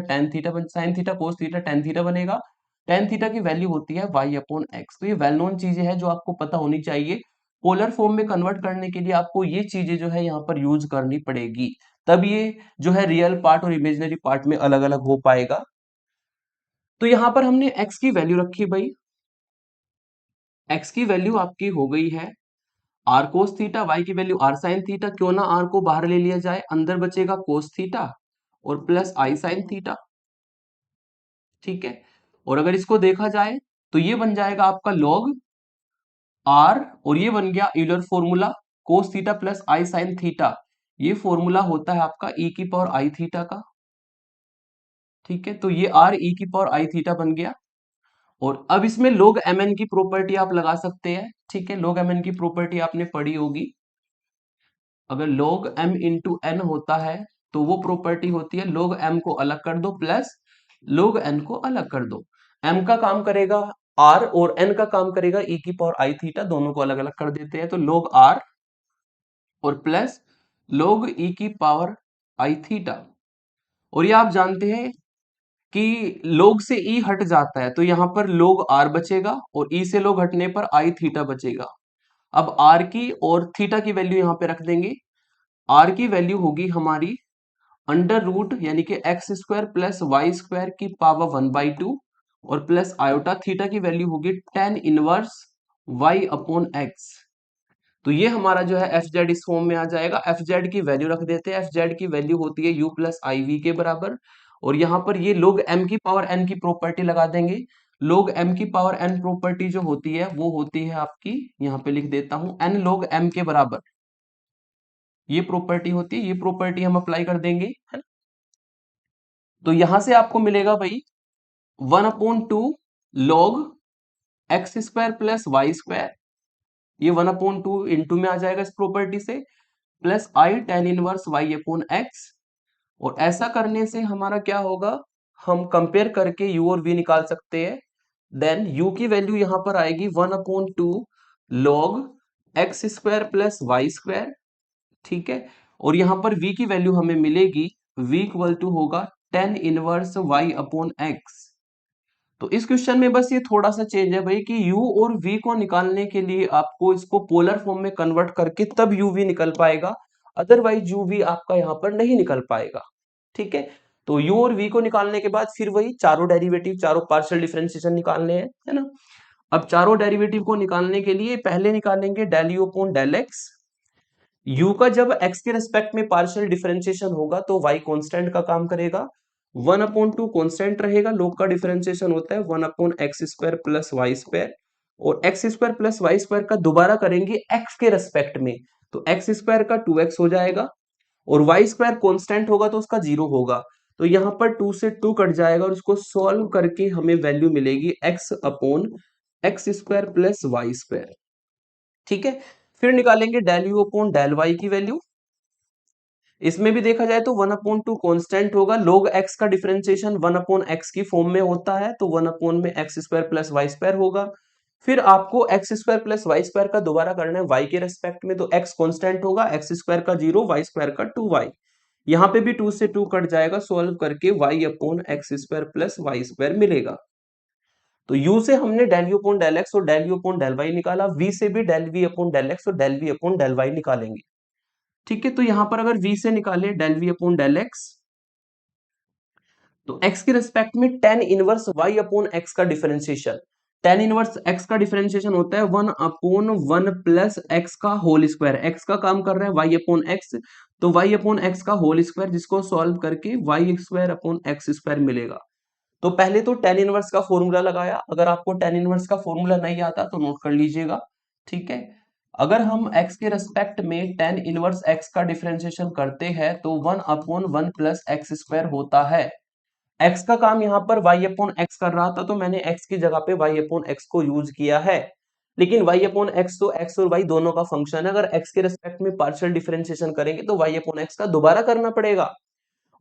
sin theta cos theta tan थीटा बनेगा। tan थीटा की वैल्यू होती है y अपॉन x। तो ये वेल नोन चीजें हैं जो आपको पता होनी चाहिए। पोलर फॉर्म में कन्वर्ट करने के लिए आपको ये चीजें जो है यहाँ पर यूज करनी पड़ेगी, तब ये जो है रियल पार्ट और इमेजिनरी पार्ट में अलग अलग हो पाएगा। तो यहाँ पर हमने x की वैल्यू रखी भाई, x की वैल्यू आपकी हो गई है आर कोस थीटा, वाई की वैल्यू आर साइन थीटा। क्यों ना आर को बाहर ले लिया जाए, अंदर बचेगा कोस थीटा और प्लस आई साइन थीटा। ठीक है, और अगर इसको देखा जाए तो ये बन जाएगा आपका लॉग आर, और ये बन गया Euler formula cos theta plus i sine theta. ये फॉर्मूला होता है आपका ई की पावर आई थीटा का। ठीक है, तो ये आर ई की पावर आई थीटा बन गया। और अब इसमें log mn की प्रॉपर्टी आप लगा सकते हैं। ठीक है, log mn की प्रॉपर्टी आपने पढ़ी होगी, अगर log m इंटू एन होता है तो वो प्रॉपर्टी होती है log m को अलग कर दो प्लस log n को अलग कर दो। m का काम करेगा r और n का काम करेगा e की पावर आई थीटा, दोनों को अलग अलग कर देते हैं, तो log r और प्लस log e की पावर आई थीटा। और ये आप जानते हैं कि log से e हट जाता है तो यहां पर log r बचेगा, और e से log हटने पर आई थीटा बचेगा। अब r की और थीटा की वैल्यू यहां पे रख देंगे। r की वैल्यू होगी हमारी अंडर रूट यानी कि x square plus Y square की पावर 1/2, और प्लस आयोटा थीटा की वैल्यू होगी tan inverse y upon x. तो ये हमारा जो है एफ जेड इस फॉर्म में आ जाएगा। एफ जेड की वैल्यू रख देते हैं, एफ जेड की वैल्यू होती है u प्लस आई वी के बराबर, और यहाँ पर ये log m की पावर n की प्रॉपर्टी लगा देंगे। log m की पावर n प्रॉपर्टी जो होती है वो होती है आपकी, यहाँ पे लिख देता हूं, n log m के बराबर ये प्रॉपर्टी होती है। ये प्रॉपर्टी हम अप्लाई कर देंगे, है ना? तो यहां से आपको मिलेगा भाई 1/2 log x square plus Y square, ये 1/2 इंटू में आ जाएगा इस प्रॉपर्टी से, plus i tan inverse y upon x. और ऐसा करने से हमारा क्या होगा, हम कंपेयर करके u और v निकाल सकते हैं। देन u की वैल्यू यहां पर आएगी 1/2 log x square plus Y square, ठीक है। और यहां पर v की वैल्यू हमें मिलेगी, v इक्वल टू होगा tan inverse y upon x। तो इस क्वेश्चन में बस ये थोड़ा सा चेंज है भाई कि u और v को निकालने के लिए आपको इसको पोलर फॉर्म में कन्वर्ट करके तब uv निकल पाएगा, अदरवाइज uv आपका यहाँ पर नहीं निकल पाएगा, ठीक है। तो u और v को निकालने के बाद फिर वही चारों डेरिवेटिव, चारों पार्शियल डिफरेंशिएशन निकालने हैं, है ना। अब चारों डेरिवेटिव को निकालने के लिए पहले निकालेंगे del u upon del x। u का जब x के रेस्पेक्ट में पार्शियल डिफरेंशिएशन होगा तो y कांस्टेंट का काम करेगा, 1/2 कांस्टेंट रहेगा, लोग का डिफरेंशिएशन होता है 1/x square plus Y square, और x square plus Y square का दोबारा करेंगे x के रेस्पेक्ट में, तो x स्क्वायर का 2x हो जाएगा, और वाई स्क्वायर कांस्टेंट होगा तो उसका 0 होगा, तो यहाँ पर 2 से 2 कट जाएगा और उसको सॉल्व करके हमें वैल्यू मिलेगी x upon x square plus Y square, ठीक है। फिर निकालेंगे del u upon del y की वैल्यू। इसमें भी देखा जाए तो 1/2 कांस्टेंट होगा, log x का डिफरेंशिएशन 1/x की फॉर्म में होता है, तो 1 में x square plus Y square होगा। फिर आपको x square plus Y square का दोबारा करना है y के रेस्पेक्ट में, तो x कांस्टेंट होगा, एक्स स्क्वायर का 0, वाई स्क्वायर का 2y। यहाँ पे भी 2 से 2 कट जाएगा, सोल्व करके y upon x square plus Y square मिलेगा। तो u से हमने del u upon del x और del u upon del y निकाला, v से भी del v upon del x और del v upon del y निकालेंगे, ठीक है। तो यहां पर अगर v से निकाले del v upon del x, तो x के रिस्पेक्ट में tan inverse y upon x का डिफरेंशिएशन, tan इनवर्स x का डिफरेंशिएशन होता है 1/1 प्लस x का होल स्क्वायर, x का काम कर रहा है y अपॉन x, तो y अपॉन x का होल स्क्वायर, जिसको सॉल्व करके y square upon x square मिलेगा। तो पहले तो tan इनवर्स का फॉर्मूला लगाया, अगर आपको tan इनवर्स का फॉर्मूला नहीं आता तो नोट कर लीजिएगा, ठीक है। अगर हम x के रेस्पेक्ट में tan इनवर्स x का डिफरेंशिएशन करते हैं तो 1/1 प्लस एक्स स्क्वायर होता है। x का काम यहाँ पर y अपॉन x कर रहा था, तो मैंने x की जगह पे y अपॉन x को यूज किया है, लेकिन y अपॉन x तो x और y दोनों का फंक्शन है, अगर x के रेस्पेक्ट में पार्शियल डिफरेंशिएशन करेंगे तो y अपॉन x का दोबारा करना पड़ेगा,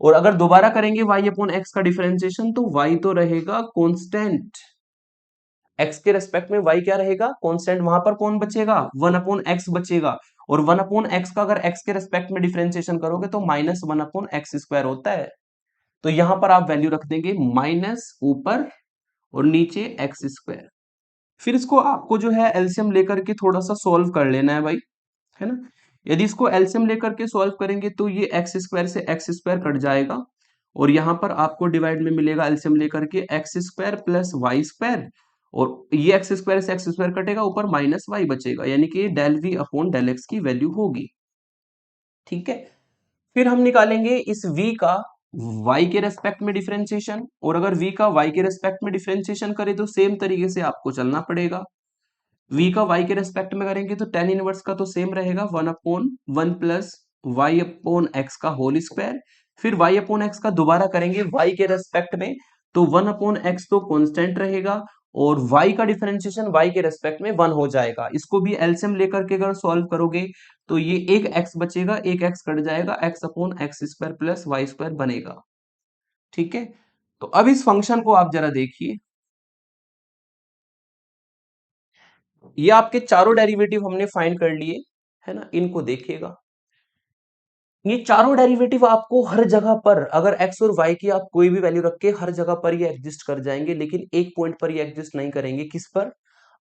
और अगर दोबारा करेंगे y अपॉन x का डिफरेंशिएशन तो y तो रहेगा कांस्टेंट, x के रेस्पेक्ट में y क्या रहेगा, कांस्टेंट, वहां पर कौन बचेगा, 1 अपॉन x बचेगा, और 1 अपॉन x का अगर x के रेस्पेक्ट में डिफरेंशिएशन करोगे तो माइनस 1 अपॉन एक्स स्क्वायर होता है, तो यहां पर आप वैल्यू रख देंगे माइनस ऊपर और नीचे एक्स स्क्वायर। फिर इसको आपको जो है एलसीएम लेकर के थोड़ा सा सॉल्व कर लेना है भाई, है ना। यदि इसको एलसीएम लेकर के सॉल्व करेंगे तो ये एक्स स्क्वायर से एक्स स्क्वायर कट जाएगा, और यहां पर आपको डिवाइड में मिलेगा एलसीएम लेकर के x square plus Y square, और ये एक्स स्क्वायर से एक्स स्क्वायर कटेगा, ऊपर माइनस वाई बचेगा, यानी कि del v upon del x की वैल्यू होगी, ठीक है। फिर हम निकालेंगे इस v का y के रेस्पेक्ट में डिफरेंशिएशन, और अगर v का y के रेस्पेक्ट में डिफरेंशिएशन करें तो सेम तरीके से आपको चलना पड़ेगा। v का y के रेस्पेक्ट में करेंगे तो tan इनवर्स का तो सेम रहेगा 1/1 प्लस वाई अपॉन एक्स का होल स्क्वायर, फिर y अपॉन एक्स का दोबारा करेंगे y के रेस्पेक्ट में, तो 1 अपॉन एक्स तो कांस्टेंट रहेगा, और y का डिफरेंशिएशन y के रेस्पेक्ट में 1 हो जाएगा। इसको भी एलसीएम लेकर के अगर सॉल्व करोगे तो ये एक x बचेगा, एक x कट जाएगा, x upon x square plus Y square बनेगा, ठीक है। तो अब इस फंक्शन को आप जरा देखिए, ये आपके चारों डेरिवेटिव हमने फाइंड कर लिए, है ना, इनको देखिएगा। ये चारों डेरिवेटिव आपको हर जगह पर, अगर x और y की आप कोई भी वैल्यू रख के हर जगह पर ये एग्जिस्ट कर जाएंगे, लेकिन एक पॉइंट पर ये एग्जिस्ट नहीं करेंगे, किस पर,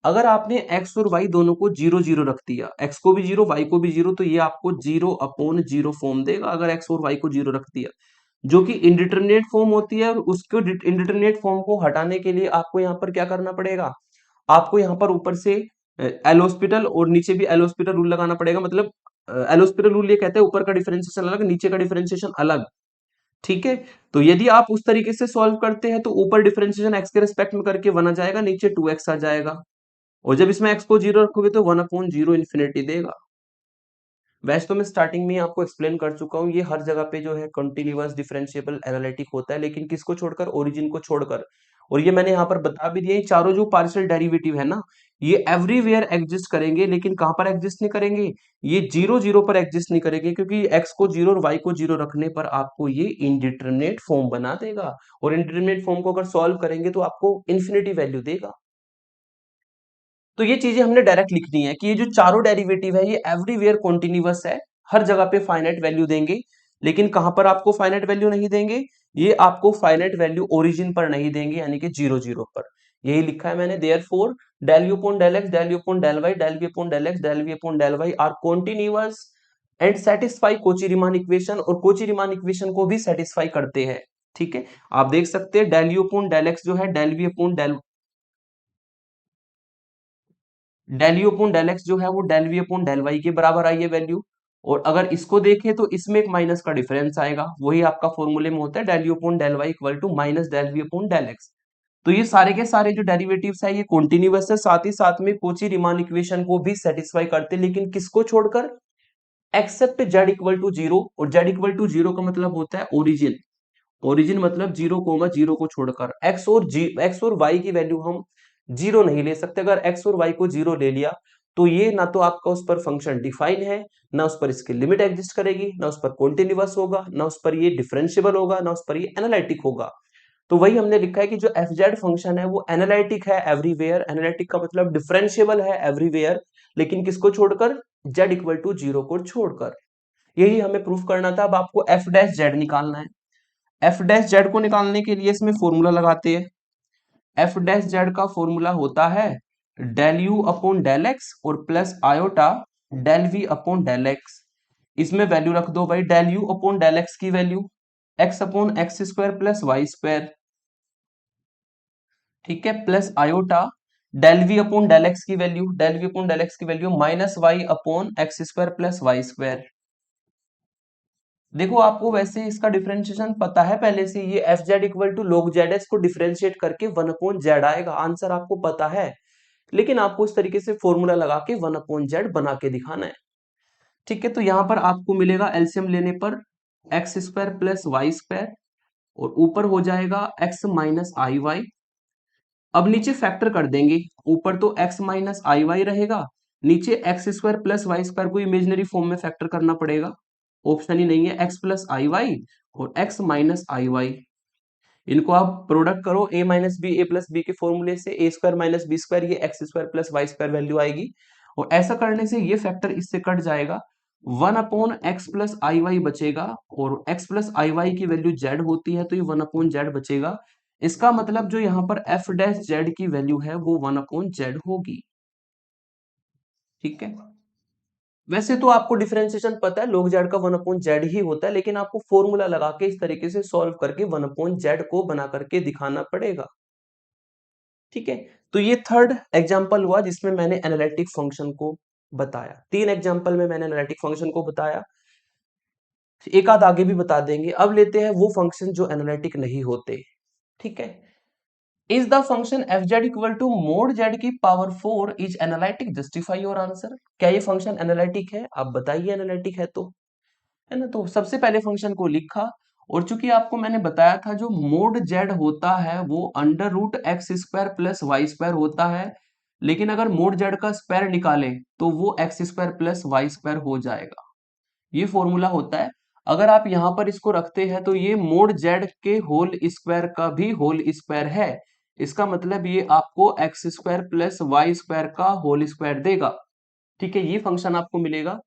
अगर आपने x और y दोनों को 0 0 रख दिया, x को भी 0 y को भी 0, तो ये आपको 0 अपॉन 0 फॉर्म देगा, अगर x और y को 0 रख दिया, जो कि इनडिटरमिनेट फॉर्म होती है, और उसको इनडिटरमिनेट फॉर्म को हटाने के लिए आपको यहाँ पर क्या करना पड़ेगा, आपको यहाँ पर ऊपर से एल हॉस्पिटल और नीचे भी एल हॉस्पिटल रूल लगाना पड़ेगा, मतलब एल हॉस्पिटल रूल ये कहते हैं ऊपर का डिफरेंशिएशन अलग, नीचे का डिफरेंशिएशन अलग, ठीक है। तो यदि आप उस तरीके से सॉल्व करते हैं तो ऊपर डिफरेंशिएशन एक्स के रिस्पेक्ट में करके 1 आ जाएगा, नीचे 2x आ जाएगा, और जब इसमें x को 0 रखोगे तो 1/0 इन्फिनिटी देगा। वैसे तो मैं स्टार्टिंग में ही आपको एक्सप्लेन कर चुका हूँ, ये हर जगह पे जो है कंटिन्यूअस डिफरेंशिएबल एनालिटिक होता है, लेकिन किसको छोड़कर, ओरिजिन को छोड़कर, और ये मैंने यहाँ पर बता भी दिया, ये चारों जो पार्शियल डेरिवेटिव है ना, ये एवरीवेयर एग्जिस्ट करेंगे, लेकिन कहां पर एग्जिस्ट नहीं करेंगे, ये 0 0 पर एग्जिस्ट नहीं करेंगे, क्योंकि x को 0 और y को 0 रखने पर आपको ये इनडिटरमिनेट फॉर्म बना देगा, और इनडिटरमिनेट फॉर्म को अगर सॉल्व करेंगे तो आपको इन्फिनिटी वैल्यू देगा। तो ये चीजें हमने डायरेक्ट लिखनी है कि ये जो चारों डेरिवेटिव है ये एवरीवेयर कॉन्टिन्यूअस है, हर जगह पे फाइनाइट वैल्यू देंगे, लेकिन कहां पर आपको फाइनाइट वैल्यू नहीं देंगे, ये आपको फाइनाइट वैल्यू ओरिजिन पर नहीं देंगे, यानी कि 0 0 पर। यही लिखा है मैंने, therefore del u upon del x, del u upon del y, del v upon del x, del v upon del y are continuous and satisfy Cauchy Riemann equation, और कोची रीमान इक्वेशन को भी satisfy करते हैं। ठीक है, आप देख सकते हैं del u upon del x जो है del v upon del u upon del x जो है वो del v upon del y के बराबर आई है वैल्यू, और अगर इसको देखें तो इसमें एक माइनस का डिफरेंस आएगा, वही आपका फॉर्मूले में होता है del u upon del y equal to minus del v upon del x. तो ये सारे के सारे जो डेरिवेटिव्स है ये कॉन्टिन्यूअस है, साथ ही साथ में कोची रीमान इक्वेशन को भी सेटिस्फाई करते हैं, लेकिन किसको छोड़कर, except z equal to zero, और जेड इक्वल टू जीरो का मतलब होता है ओरिजिन, ओरिजिन मतलब 0 0 को छोड़कर एक्स और वाई की वैल्यू हम जीरो नहीं ले सकते। अगर एक्स और वाई को जीरो ले लिया तो ये ना तो आपका उस पर फंक्शन डिफाइन है, ना उस पर इसकी लिमिट एग्जिस्ट करेगी, ना उस पर कॉन्टिन्यूअस होगा, ना उस पर ये डिफरेंशियबल होगा, ना उस पर ये एनालिटिक होगा। तो वही हमने लिखा है कि जो एफ जेड फंक्शन है वो एनालिटिक है एवरीवेयर, एनालिटिक का मतलब डिफरेंशियबल है एवरीवेयर, लेकिन किसको छोड़कर, जेड इक्वल टू जीरो को छोड़कर। यही हमें प्रूफ करना था। अब आपको एफ डैश जेड निकालना है। एफ डैश जेड को निकालने के लिए इसमें फॉर्मूला लगाते हैं। एफ डैश जेड का फॉर्मूला होता है del u upon del x और plus iota del v upon del x. इसमें वैल्यू रख दो भाई, del u upon del x की value x upon x square plus Y square, ठीक है, plus iota del v upon del x की value, del v upon del x की value minus y upon x square plus Y square. देखो आपको वैसे इसका differentiation पता है पहले से, ये f z equal to log z x को डिफरेंशिएट करके 1 अपॉन जेड आएगा, आंसर आपको पता है, लेकिन आपको इस तरीके से फॉर्मूला लगा के 1 अपॉन जेड बना के दिखाना है। ठीक है, तो यहां पर आपको मिलेगा एलसीएम लेने पर x square plus Y square, और ऊपर हो जाएगा एक्स माइनस आई वाई। अब नीचे फैक्टर कर देंगे, ऊपर तो एक्स माइनस आई वाई रहेगा, नीचे X square plus Y square को इमेजिनरी फॉर्म में फैक्टर करना पड़ेगा, ऑप्शन ही नहीं है, एक्स प्लस आई वाई और एक्स माइनस आई वाई। इनको आप प्रोडक्ट करो, A minus B A plus B के फॉर्मूले से, A square minus B square, ये x square plus Y square value आएगी, और ऐसा करने से ये फैक्टर इससे कट जाएगा, 1 अपॉन एक्स प्लस आई वाई बचेगा, और एक्स प्लस आई वाई की वैल्यू जेड होती है तो ये 1 अपॉन जेड बचेगा। इसका मतलब जो यहाँ पर एफ डैश जेड की वैल्यू है वो 1 अपॉन जेड होगी। ठीक है, वैसे तो आपको डिफरेंशिएशन पता है, log z का 1 अपॉन जेड ही होता है, लेकिन आपको फॉर्मूला लगा के इस तरीके से सॉल्व करके 1 अपॉन जेड को बना करके दिखाना पड़ेगा। ठीक है, तो ये थर्ड एग्जांपल हुआ जिसमें मैंने एनालिटिक फंक्शन को बताया। तीन एग्जांपल में मैंने एनालिटिक फंक्शन को बताया, एक आध आगे भी बता देंगे। अब लेते हैं वो फंक्शन जो एनालिटिक नहीं होते। ठीक है, is the function f z equal to mod z की power 4 is analytic, justify your answer. क्या ये फंक्शन एनालिटिक है, आप बताइए एनालिटिक है तो, है ना। तो सबसे पहले फंक्शन को लिखा, और चूंकि आपको मैंने बताया था जो मोड जेड होता है वो under root x square plus Y square होता है, लेकिन अगर मोड जेड का स्क्वायर निकालें तो वो x square plus Y square हो जाएगा, ये फॉर्मूला होता है। अगर आप यहां पर इसको रखते हैं तो ये मोड जेड के होल स्क्वायर का भी होल स्क्वायर है, इसका मतलब ये आपको x square plus Y square का होल स्क्वायर देगा। ठीक है, ये फंक्शन आपको मिलेगा,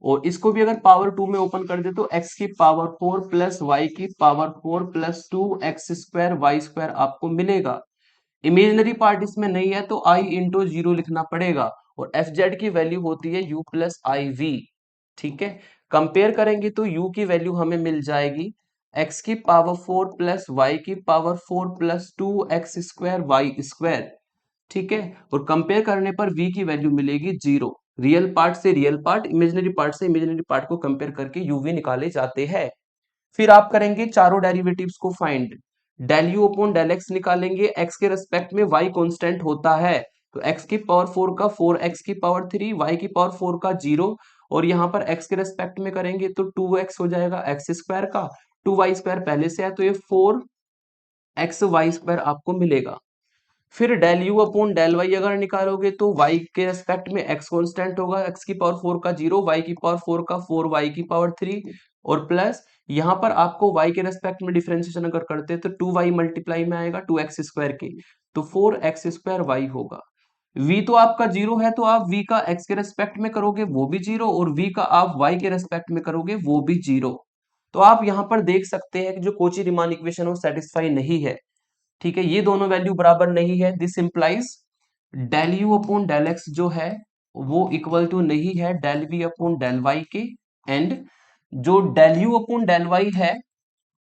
और इसको भी अगर पावर 2 में ओपन कर दे तो x की पावर 4 प्लस वाई की power 4 plus 2 x square y square आपको मिलेगा। इमेजिनरी पार्ट इसमें नहीं है तो i इंटू जीरो लिखना पड़ेगा, और एफ जेड की वैल्यू होती है u प्लस आई वी। ठीक है, कंपेयर करेंगे तो u की वैल्यू हमें मिल जाएगी x की पावर 4 प्लस वाई की power 4 plus 2 x square y square. ठीक है, और कंपेयर करने पर v की वैल्यू मिलेगी 0। रियल पार्ट से रियल पार्ट, इमेजिनरी पार्ट से इमेजिनरी पार्ट को कंपेयर करके uv निकाले जाते हैं। फिर आप करेंगे चारों डेरिवेटिव्स को find, del u upon del x निकालेंगे, x के रेस्पेक्ट में y कांस्टेंट होता है, तो x की पावर 4 का 4x की पावर 3, y की पावर 4 का 0, और यहाँ पर x के रेस्पेक्ट में करेंगे तो 2x हो जाएगा एक्स स्क्वायर का, 2y स्क्वायर पहले से है तो ये 4x वाई स्क्वायर आपको मिलेगा। फिर del u upon del y अगर निकालोगे तो y के रेस्पेक्ट में x कांस्टेंट होगा, x की पावर 4 का 0, y की पावर 4 का 4, y की पावर 3 और प्लस यहाँ पर आपको y के रेस्पेक्ट में डिफरेंशिएशन अगर करते हैं तो 2y मल्टीप्लाई में आएगा 2x स्क्वायर के, तो 4x स्क्वायर y होगा। v तो आपका 0 है तो आप v का x के रेस्पेक्ट में करोगे वो भी 0 और v का आप y के रेस्पेक्ट में करोगे वो भी 0। तो आप यहाँ पर देख सकते हैं कि जो कोची रीमान इक्वेशन वो सेटिस्फाई नहीं है। ठीक है, ये दोनों वैल्यू बराबर नहीं है। This implies del u upon del x जो है वो इक्वल टू नहीं है del v upon del y के, एंड जो del u upon del y है,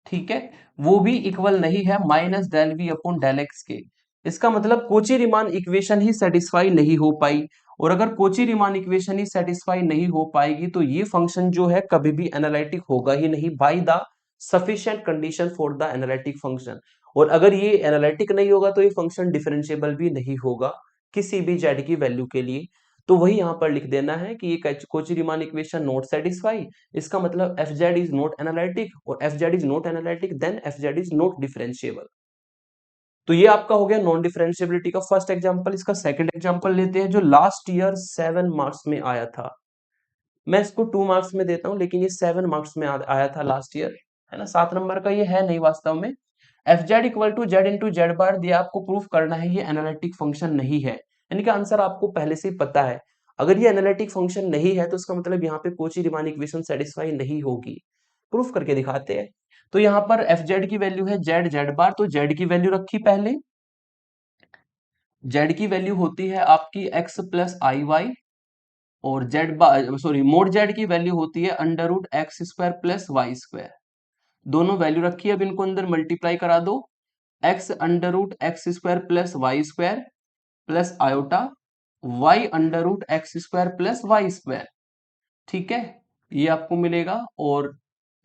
ठीक है, वो भी इक्वल नहीं है minus del v upon del x के। इसका मतलब कोची रीमान इक्वेशन ही सेटिस्फाई नहीं हो पाई, और अगर कोची रीमान इक्वेशन ही सेटिस्फाई नहीं हो पाएगी तो ये फंक्शन जो है कभी भी एनालिटिक होगा ही नहीं by the sufficient condition for the analytic function. और अगर ये एनालिटिक नहीं होगा तो ये फंक्शन डिफरेंशिएबल भी नहीं होगा किसी भी जेड की वैल्यू के लिए। तो वही यहां पर लिख देना है कि ये Cauchy Riemann equation not satisfy, इसका मतलब f z is not analytic, और f z is not analytic then f z is not differentiable. तो ये आपका हो गया नॉन डिफरेंशिएबिलिटी का फर्स्ट एग्जांपल। इसका सेकंड एग्जांपल लेते हैं जो लास्ट ईयर 7 मार्क्स में आया था। मैं इसको 2 मार्क्स में देता हूं लेकिन ये 7 मार्क्स में आया था लास्ट ईयर, है ना। 7 नंबर का ये है नहीं वास्तव में। F z equal to z into z bar दिया, आपको प्रूफ करना है ये एनालिटिक फंक्शन नहीं है, यानी कि आंसर आपको पहले से ही पता है। अगर ये एनालिटिक फंक्शन नहीं है तो इसका मतलब यहाँ पे कोची रीमान इक्वेशन सेटिस्फाई नहीं होगी। प्रूफ करके दिखाते हैं। तो यहाँ पर एफ जेड की वैल्यू है जेड जेड बार, तो जेड की वैल्यू रखी पहले। जेड की वैल्यू होती है आपकी एक्स प्लस आई वाई, और z bar sorry mod z की वैल्यू होती है under root x square plus Y square. दोनों वैल्यू रखी है, अब इनको अंदर मल्टीप्लाई करा दो। X under root x square plus Y square plus iota y under root x square plus Y square, ठीक है, ये आपको मिलेगा। और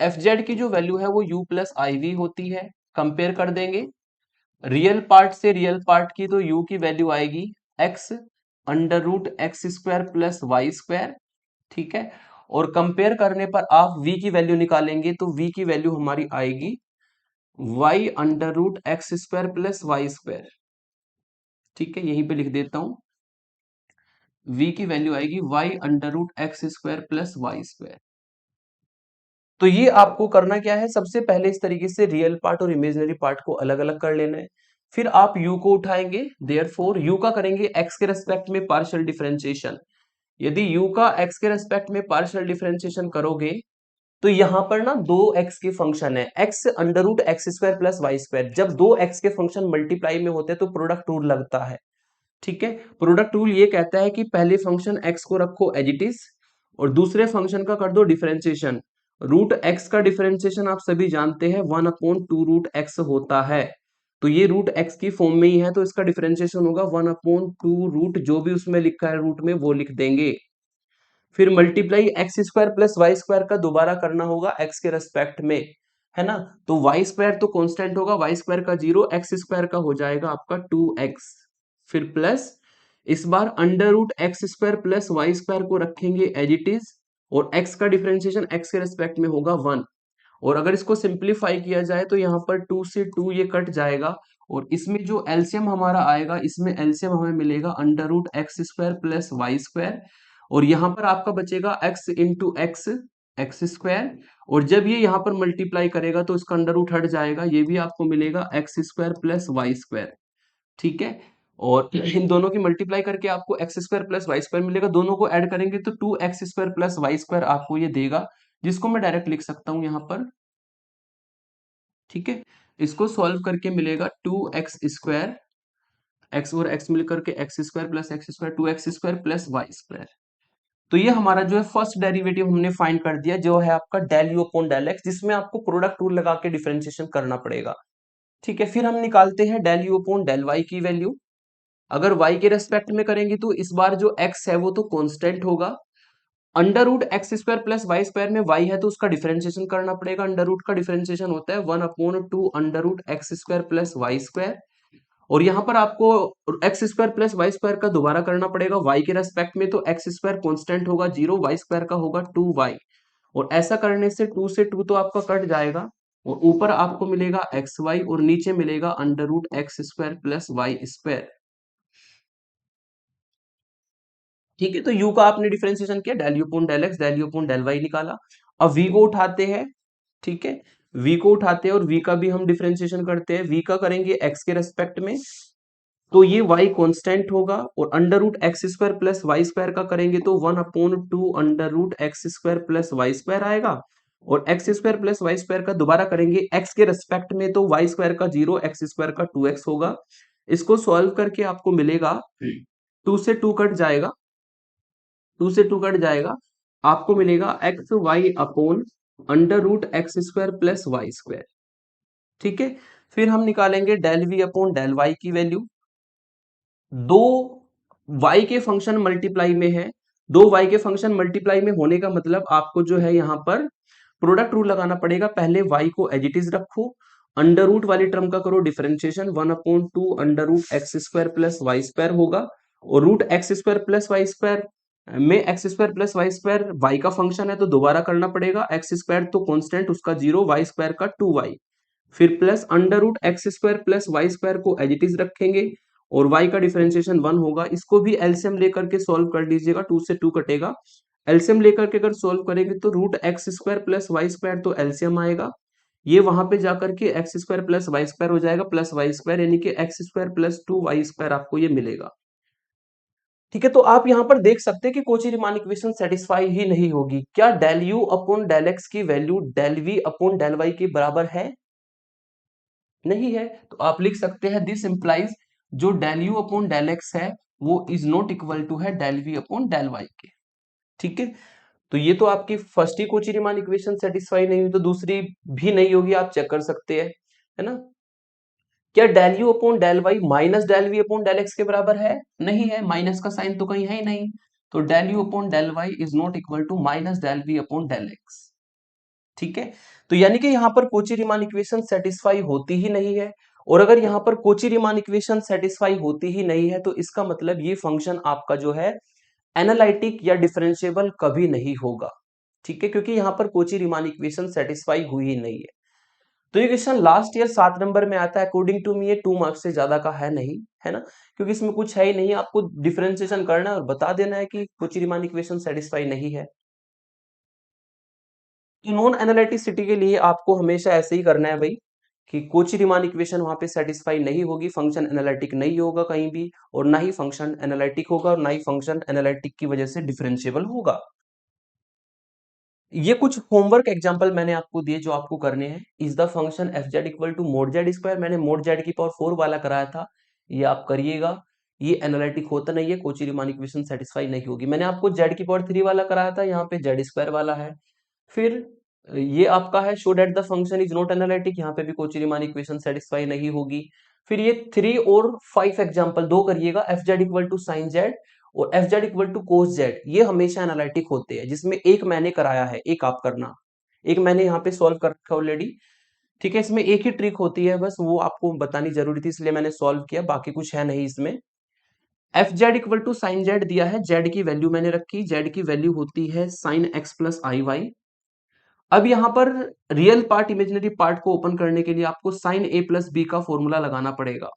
एफ जेड की जो वैल्यू है वो u प्लस आई वी होती है। कंपेयर कर देंगे रियल पार्ट से रियल पार्ट की, तो u की वैल्यू आएगी x under root x square plus Y square, ठीक है। और कंपेयर करने पर आप v की वैल्यू निकालेंगे तो v की वैल्यू हमारी आएगी y under root x square plus Y square, ठीक है, यहीं पे लिख देता हूं। v की वैल्यू आएगी y under root x square plus Y square. तो ये आपको करना क्या है, सबसे पहले इस तरीके से रियल पार्ट और इमेजिनरी पार्ट को अलग अलग कर लेना है। फिर आप u को उठाएंगे, देयरफॉर u का करेंगे x के रेस्पेक्ट में पार्शियल डिफरेंशिएशन। यदि u का x के रेस्पेक्ट में पार्शियल डिफरेंशिएशन करोगे तो यहां पर ना दो x के फंक्शन है, x under root x square plus Y square. जब दो x के फंक्शन मल्टीप्लाई में होते हैं तो प्रोडक्ट रूल लगता है, ठीक है। प्रोडक्ट रूल ये कहता है कि पहले फंक्शन x को रखो एज इट इज और दूसरे फंक्शन का कर दो डिफरेंशिएशन। रूट x का डिफरेंशिएशन आप सभी जानते हैं 1/2 रूट x होता है, तो ये रूट x की फॉर्म में ही है तो इसका डिफरेंशिएशन होगा 1/2 रूट जो भी उसमें लिखा है रूट में वो लिख देंगे। फिर multiply x square plus Y square का दोबारा करना होगा x के रेस्पेक्ट में, है ना। तो वाई स्क्वायर तो कांस्टेंट होगा, वाई स्क्वायर का 0, एक्स स्क्वायर का हो जाएगा आपका 2x। फिर प्लस इस बार under root x square plus Y square को रखेंगे एज इट इज, और x का डिफरेंशिएशन x के रेस्पेक्ट में होगा 1। और अगर इसको सिंप्लीफाई किया जाए तो यहाँ पर 2 से 2 ये कट जाएगा, और इसमें जो एलसीएम हमारा आएगा इसमें एलसीएम हमें मिलेगा under root x square plus Y square, और यहाँ पर आपका बचेगा x into x x square, और जब ये यहाँ पर मल्टीप्लाई करेगा तो इसका अंडर रूट हट जाएगा, ये भी आपको मिलेगा x square plus Y square, ठीक है। और इन दोनों की मल्टीप्लाई करके आपको x square plus Y square मिलेगा, दोनों को ऐड करेंगे तो 2x square plus Y square आपको ये देगा, जिसको मैं डायरेक्ट लिख सकता हूं यहाँ पर, ठीक है। इसको सॉल्व करके मिलेगा 2x स्क्वायर, एक्स और एक्स मिलकर के x square plus x square 2x square plus Y square. तो ये हमारा जो है फर्स्ट डेरिवेटिव हमने फाइंड कर दिया जो है आपका del u upon del x, जिसमें आपको प्रोडक्ट रूल लगा के डिफरेंशिएशन करना पड़ेगा, ठीक है। फिर हम निकालते हैं del u upon del y की वैल्यू। अगर y के रेस्पेक्ट में करेंगे तो इस बार जो x है वो तो कांस्टेंट होगा, under root x square plus Y square में y है तो उसका डिफरेंशिएशन करना पड़ेगा। अंडर रूट का डिफरेंशिएशन होता है 1/2 under root x square plus Y square, और यहाँ पर आपको x square plus Y square का दोबारा करना पड़ेगा y के रेस्पेक्ट में, तो एक्स स्क्वायर कांस्टेंट होगा 0, वाई स्क्वायर का होगा 2y, और ऐसा करने से 2 से 2 तो आपका कट जाएगा, और ऊपर आपको मिलेगा एक्स वाई और नीचे मिलेगा under root x square plus Y square. ठीक है, तो u का आपने डिफरेंशिएशन किया, del u upon del x, del u upon del y निकाला। अब v को उठाते हैं, ठीक है, v को उठाते हैं और v का भी हम डिफरेंशिएशन करते हैं। v का करेंगे x के रेस्पेक्ट में, तो ये y कांस्टेंट होगा, और under root x square plus Y square का करेंगे तो 1/2 under root x square plus Y square आएगा, और x square plus Y square का दोबारा करेंगे x के रेस्पेक्ट में, तो वाई स्क्वायर का 0, एक्स स्क्वायर का 2x होगा। इसको सॉल्व करके आपको मिलेगा 2 से 2 कट जाएगा, 2 से 2 कट जाएगा, आपको मिलेगा x y upon under root x square plus Y square. ठीक है, फिर हम निकालेंगे del v upon del y की वैल्यू। दो y के फंक्शन मल्टीप्लाई में है, दो y के फंक्शन मल्टीप्लाई में होने का मतलब आपको जो है यहाँ पर प्रोडक्ट रूल लगाना पड़ेगा। पहले y को एज इट इज रखो, अंडर रूट वाली टर्म का करो differentiation, 1/2 under root x square plus Y square होगा, और root x square plus Y square में x square plus Y square y का फंक्शन है तो दोबारा करना पड़ेगा, एक्स स्क्वायर तो कांस्टेंट उसका 0, वाई स्क्वायर का 2y, फिर plus under root x square plus Y square को एज इट इज रखेंगे, और y का डिफरेंशिएशन 1 होगा। इसको भी एलसीएम लेकर के सॉल्व कर लीजिएगा, 2 से 2 कटेगा, एलसीएम लेकर के अगर सॉल्व करेंगे तो root x square plus Y square तो एलसीएम आएगा, ये वहां पे जाकर के x square plus Y square हो जाएगा प्लस वाई स्क्वायर, यानी कि x square plus 2y square आपको ये मिलेगा। ठीक है, तो आप यहां पर देख सकते हैं कि कोची रीमान इक्वेशन सेटिस्फाई ही नहीं होगी। क्या del u upon del x की value del v upon del y के बराबर है? नहीं है, तो आप लिख सकते हैं दिस इंप्लाइज जो del u upon del x है वो इज नॉट इक्वल टू है del v upon del y के। ठीक है, तो ये तो आपकी फर्स्ट ही कोची रीमान इक्वेशन सेटिस्फाई नहीं हुई, तो दूसरी भी नहीं होगी, आप चेक कर सकते हैं, है ना। क्या del u upon del y minus del v upon del x के बराबर है? नहीं है, माइनस का साइन तो कहीं है ही नहीं, तो del u upon del y is not equal to minus del v upon del x. ठीक है, तो यानी कि यहां पर कोची रीमान इक्वेशन सेटिस्फाई होती ही नहीं है, और अगर यहां पर कोची रीमान इक्वेशन सेटिस्फाई होती ही नहीं है तो इसका मतलब ये फंक्शन आपका जो है एनालिटिक या डिफरेंशिएबल कभी नहीं होगा। ठीक है, क्योंकि यहां पर कोची रीमान इक्वेशन सेटिस्फाई हुई ही नहीं है। तो ये क्वेश्चन लास्ट ईयर 7 नंबर में आता है, अकॉर्डिंग टू मी ये 2 मार्क्स से ज्यादा का है नहीं, है ना, क्योंकि इसमें कुछ है ही नहीं, आपको डिफरेंशिएशन करना है और बता देना है कि कोची रीमान इक्वेशन सेटिस्फाई नहीं है। तो नॉन एनालिटिसिटी के लिए आपको हमेशा ऐसे ही करना है भाई, कि कोची रीमान इक्वेशन वहां पे सेटिस्फाई नहीं होगी, फंक्शन एनालिटिक नहीं होगा कहीं भी, और ना ही फंक्शन एनालिटिक होगा, और ना ही फंक्शन एनालिटिक की वजह से डिफरेंशिएबल होगा। ये कुछ होमवर्क एग्जांपल मैंने आपको दिए जो आपको करने हैं। Is the function f z equal to mod z square, मैंने मोड जेड की पावर 4 वाला कराया था, ये आप करिएगा। ये एनालिटिक होता नहीं है, कोची रीमान इक्वेशन सेटिस्फाई नहीं होगी। मैंने आपको जेड की पावर 3 वाला कराया था, यहाँ पे जेड स्क्वायर वाला है। फिर ये आपका है show that the function is not analytic, यहाँ पे भी कोची रीमान इक्वेशन सेटिस्फाई नहीं होगी। फिर ये 3 और 5 एग्जांपल दो करिएगा, f z equal to sine z और f z equal to cos z, ये हमेशा एनालिटिक होते हैं, जिसमें एक मैंने कराया है, एक आप करना, एक मैंने यहाँ पे सॉल्व कर रखा ऑलरेडी। ठीक है, इसमें एक ही ट्रिक होती है बस, वो आपको बतानी जरूरी थी इसलिए मैंने सॉल्व किया, बाकी कुछ है नहीं इसमें। F z equal to sine z दिया है, जेड की वैल्यू मैंने रखी, जेड की वैल्यू होती है साइन एक्स प्लस आई वाई। अब यहां पर रियल पार्ट इमेजिनरी पार्ट को ओपन करने के लिए आपको साइन ए प्लस बी का फॉर्मूला लगाना पड़ेगा।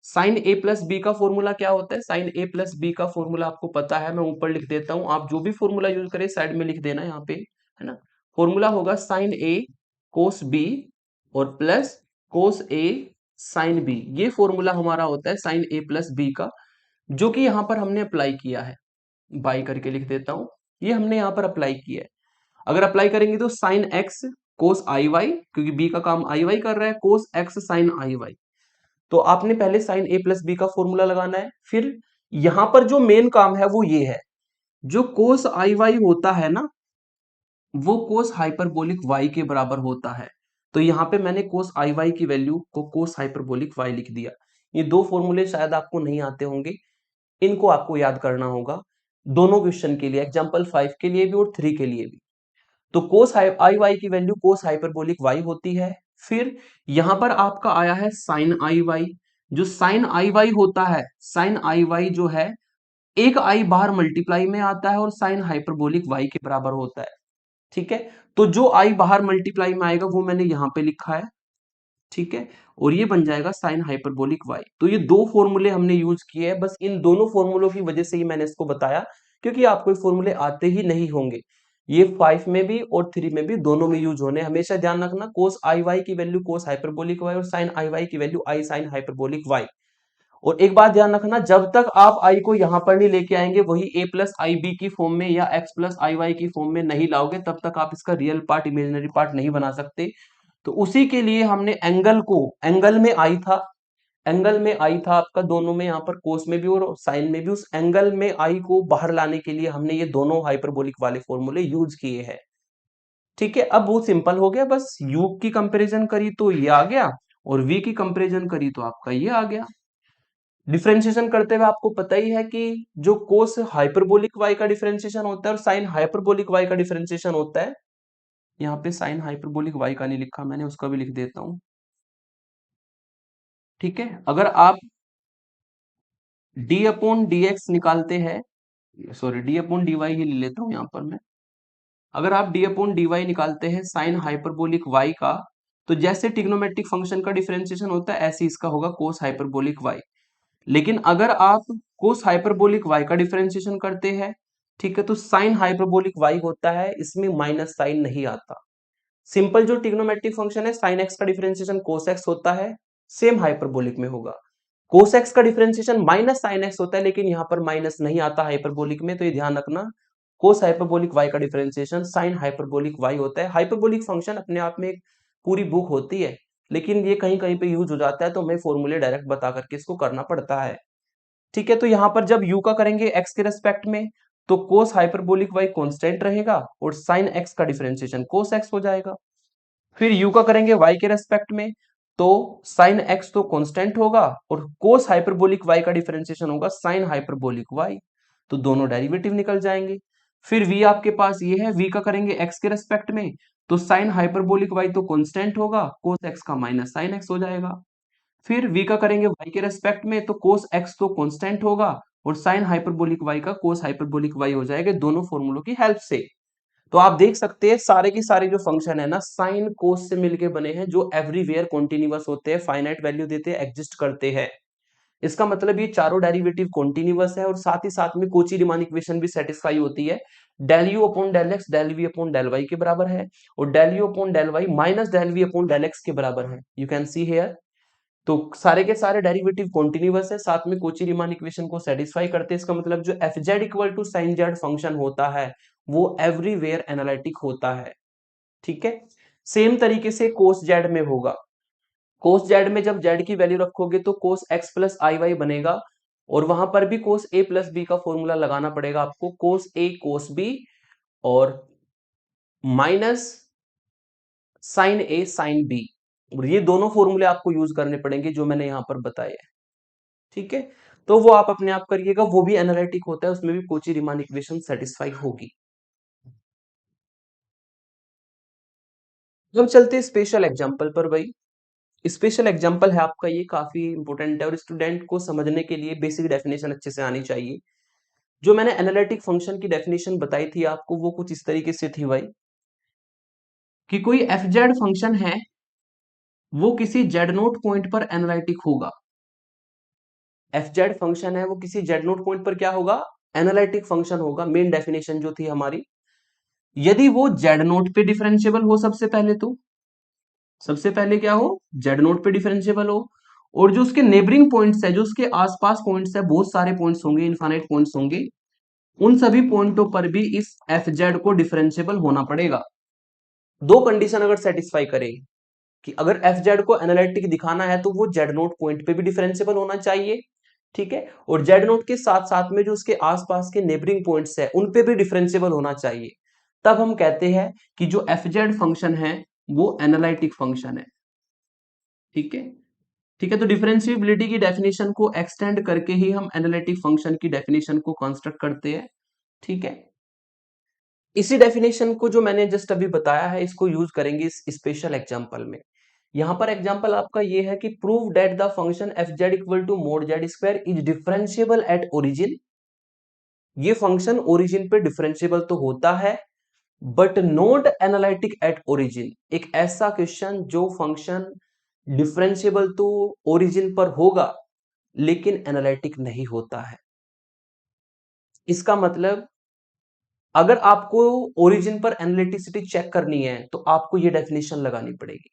साइन ए प्लस बी का फॉर्मूला क्या होता है? साइन ए प्लस बी का फॉर्मूला आपको पता है, मैं ऊपर लिख देता हूं, आप जो भी फॉर्मूला यूज करें साइड में लिख देना यहाँ पे, है ना। फॉर्मूला होगा साइन ए कोस बी और प्लस कोस ए साइन बी, ये फॉर्मूला हमारा होता है साइन ए प्लस बी का, जो कि यहाँ पर हमने अप्लाई किया है, बाई करके लिख देता हूं, ये हमने यहाँ पर अप्लाई किया है। अगर अप्लाई करेंगे तो साइन एक्स कोस आई वाई, क्योंकि बी का काम आई वाई कर रहा है, कोस एक्स साइन आई वाई, तो आपने पहले साइन ए प्लस बी का फॉर्मूला लगाना है। फिर यहां पर जो मेन काम है वो ये है, जो कोस आई वाई होता है ना, वो कोस हाइपरबोलिक वाई के बराबर होता है, तो यहां पे मैंने कोस आई वाई की वैल्यू को कोस हाइपरबोलिक वाई लिख दिया। ये दो फॉर्मूले शायद आपको नहीं आते होंगे, इनको आपको याद करना होगा दोनों क्वेश्चन के लिए, एग्जाम्पल 5 के लिए भी और 3 के लिए भी। तो कोस आई वाई की वैल्यू कोस हाइपरबोलिक वाई होती है। फिर यहां पर आपका आया है साइन आई वाई, जो साइन आई वाई होता है, साइन आई वाई जो है एक आई बाहर मल्टीप्लाई में आता है और साइन हाइपरबोलिक वाई के बराबर होता है। ठीक है, तो जो आई बाहर मल्टीप्लाई में आएगा वो मैंने यहां पे लिखा है, ठीक है, और ये बन जाएगा साइन हाइपरबोलिक वाई। तो ये दो फॉर्मूले हमने यूज किए हैं, बस इन दोनों फॉर्मूलों की वजह से ही मैंने इसको बताया, क्योंकि आपको ये फॉर्मूले आते ही नहीं होंगे। ये 5 में भी और 3 में भी दोनों में यूज होने। हमेशा ध्यान रखना, कोस आई वाई की वैल्यू कोस हाइपरबोलिक वाई और साइन आई वाई की वैल्यू आई साइन हाइपरबोलिक वाई। और एक बात ध्यान रखना, जब तक आप आई को यहां पर नहीं लेके आएंगे, वही ए प्लस आई बी की फॉर्म में या एक्स प्लस आई वाई की फॉर्म में नहीं लाओगे, तब तक आप इसका रियल पार्ट इमेजिनरी पार्ट नहीं बना सकते। तो उसी के लिए हमने एंगल को, एंगल में आई था, एंगल में आई था आपका दोनों में, यहाँ पर कोस में भी और साइन में भी, उस एंगल में आई को बाहर लाने के लिए हमने ये दोनों हाइपरबोलिक वाले फॉर्मूले यूज किए हैं। ठीक है, अब वो सिंपल हो गया, बस u की कंपैरिजन करी तो ये आ गया, और v की कंपैरिजन करी तो आपका ये आ गया। डिफरेंशिएशन करते हुए आपको पता ही है कि जो कोस हाइपरबोलिक y का डिफरेंशिएशन होता है और साइन हाइपरबोलिक y का डिफरेंशिएशन होता है, यहाँ पे साइन हाइपरबोलिक y का नहीं लिखा मैंने, उसका भी लिख देता हूं। ठीक है, अगर आप d अपॉन डी एक्स निकालते हैं, sorry d upon D why he ले लेता हूं यहाँ पर मैं। अगर आप d अपॉन डी वाई निकालते हैं साइन हाइपरबोलिक y का, तो जैसे ट्रिग्नोमेट्रिक फंक्शन का डिफरेंशिएशन होता है, ऐसे इसका होगा कोस हाइपरबोलिक y। लेकिन अगर आप कोस हाइपरबोलिक y का डिफरेंशिएशन करते हैं, ठीक है, तो साइन हाइपरबोलिक y होता है, इसमें माइनस साइन नहीं आता। सिंपल जो ट्रिग्नोमेट्रिक फंक्शन है, साइन एक्स का डिफरेंशिएशन कोस एक्स होता है, सेम हाइपरबोलिक में होगा। कोस एक्स का डिफरेंशिएशन माइनस साइन एक्स होता है, लेकिन यहाँ पर माइनस नहीं आता हाइपरबोलिक में, तो ये ध्यान रखना, कोस हाइपरबोलिक y का डिफरेंशिएशन साइन हाइपरबोलिक y होता है। हाइपरबोलिक फंक्शन अपने आप में एक पूरी बुक होती है, लेकिन ये कहीं कहीं पे यूज हो जाता है, तो हमें फॉर्मूले डायरेक्ट बता करके इसको करना पड़ता है। ठीक है, तो यहां पर जब u का करेंगे x के रेस्पेक्ट में, तो कोस हाइपरबोलिक y कांस्टेंट रहेगा और साइन x का डिफरेंशिएशन कोस x हो जाएगा। फिर u का करेंगे y के रेस्पेक्ट में, तो साइन x तो कांस्टेंट होगा और कोस हाइपरबोलिक y का डिफरेंशिएशन होगा साइन हाइपरबोलिक y, तो दोनों डेरिवेटिव निकल जाएंगे। फिर v आपके पास ये है, v का करेंगे x के रेस्पेक्ट में, तो साइन हाइपरबोलिक y तो कांस्टेंट होगा, कोस x का माइनस साइन x हो जाएगा। फिर v का करेंगे y के रेस्पेक्ट में, तो कोस x तो कांस्टेंट होगा और साइन हाइपरबोलिक y का कोस हाइपरबोलिक y हो जाएगा, दोनों फॉर्मूलों की हेल्प से। तो आप देख सकते हैं सारे की सारे जो फंक्शन है ना, साइन कोस से मिलके बने हैं, जो एवरीवेयर कॉन्टिन्यूअस होते हैं, फाइनाइट वैल्यू देते हैं, एग्जिस्ट करते हैं। इसका मतलब ये चारों डेरिवेटिव कॉन्टिन्यूअस है, और साथ ही साथ में कोची रीमान इक्वेशन भी सेटिस्फाई होती है। Del u upon del x del v upon del y के बराबर है, और del u upon del y minus del v upon del x के बराबर है। यू कैन सी हेयर, तो सारे के सारे डेरिवेटिव कॉन्टिन्यूअस है, साथ में कोची रीमान इक्वेशन को सेटिस्फाई करते हैं। इसका मतलब जो f z equal to sine z function होता है, वो एवरीवेयर एनालिटिक होता है। ठीक है, सेम तरीके से कोस जेड में होगा। कोस जेड में जब जेड की वैल्यू रखोगे, तो कोस एक्स प्लस आई वाई बनेगा, और वहां पर भी कोस ए प्लस बी का फॉर्मूला लगाना पड़ेगा आपको, कोस ए कोस बी और माइनस साइन ए साइन बी, और ये दोनों फॉर्मूले आपको यूज करने पड़ेंगे जो मैंने यहां पर बताए। ठीक है, तो वो आप अपने आप करिएगा, वो भी एनालिटिक होता है, उसमें भी कोची रीमान इक्वेशन सेटिस्फाई होगी। अब चलते हैं स्पेशल एग्जांपल पर भाई। स्पेशल एग्जांपल है आपका, ये काफी इंपॉर्टेंट है और स्टूडेंट को समझने के लिए बेसिक डेफिनेशन अच्छे से आनी चाहिए। जो मैंने एनालिटिक फंक्शन की डेफिनेशन बताई थी आपको, वो कुछ इस तरीके से थी भाई, कि कोई एफ जेड फंक्शन है, वो किसी जेड नोट पॉइंट पर एनालिटिक होगा। एफ जेड फंक्शन है, वो किसी जेड नोट पॉइंट पर क्या होगा, एनालिटिक फंक्शन होगा। मेन डेफिनेशन जो थी हमारी, यदि वो जेड नोट पे डिफरेंशिएबल हो, सबसे पहले तो, सबसे पहले क्या हो, जेड नोट पे डिफरेंशिएबल हो, और जो उसके नेबरिंग पॉइंट्स है, जो उसके आसपास पॉइंट्स है, बहुत सारे पॉइंट्स होंगे, इनफाइनाइट पॉइंट्स होंगे, उन सभी पॉइंटों पर भी इस एफ जेड को डिफरेंशिएबल होना पड़ेगा। दो कंडीशन अगर सेटिस्फाई करे, कि अगर एफ जेड को एनालिटिक दिखाना है, तो वो जेड नोट पॉइंट पे भी डिफरेंशिएबल होना चाहिए, ठीक है, और जेड नोट के साथ साथ में जो उसके आसपास के नेबरिंग पॉइंट्स है, उन पे भी डिफरेंशिएबल होना चाहिए। तब हम कहते हैं कि जो एफ जेड फंक्शन है, वो एनालिटिक फंक्शन है। ठीक है, ठीक है, तो डिफरेंशिएबिलिटी की डेफिनेशन को एक्सटेंड करके ही हम एनालिटिक फंक्शन की डेफिनेशन को कंस्ट्रक्ट करते हैं। ठीक है, इसी डेफिनेशन को जो मैंने जस्ट अभी बताया है, इसको यूज करेंगे इस स्पेशल एग्जांपल में। यहां पर एग्जांपल आपका ये है कि prove that the function f z equal to mod z square is differentiable at origin. ये फंक्शन ओरिजिन पे डिफरेंशिएबल तो होता है, but not analytic at origin. एक ऐसा क्वेश्चन जो फंक्शन डिफरेंशिएबल तो ओरिजिन पर होगा लेकिन एनालिटिक नहीं होता है। इसका मतलब अगर आपको ओरिजिन पर एनालिटिसिटी चेक करनी है तो आपको ये डेफिनेशन लगानी पड़ेगी।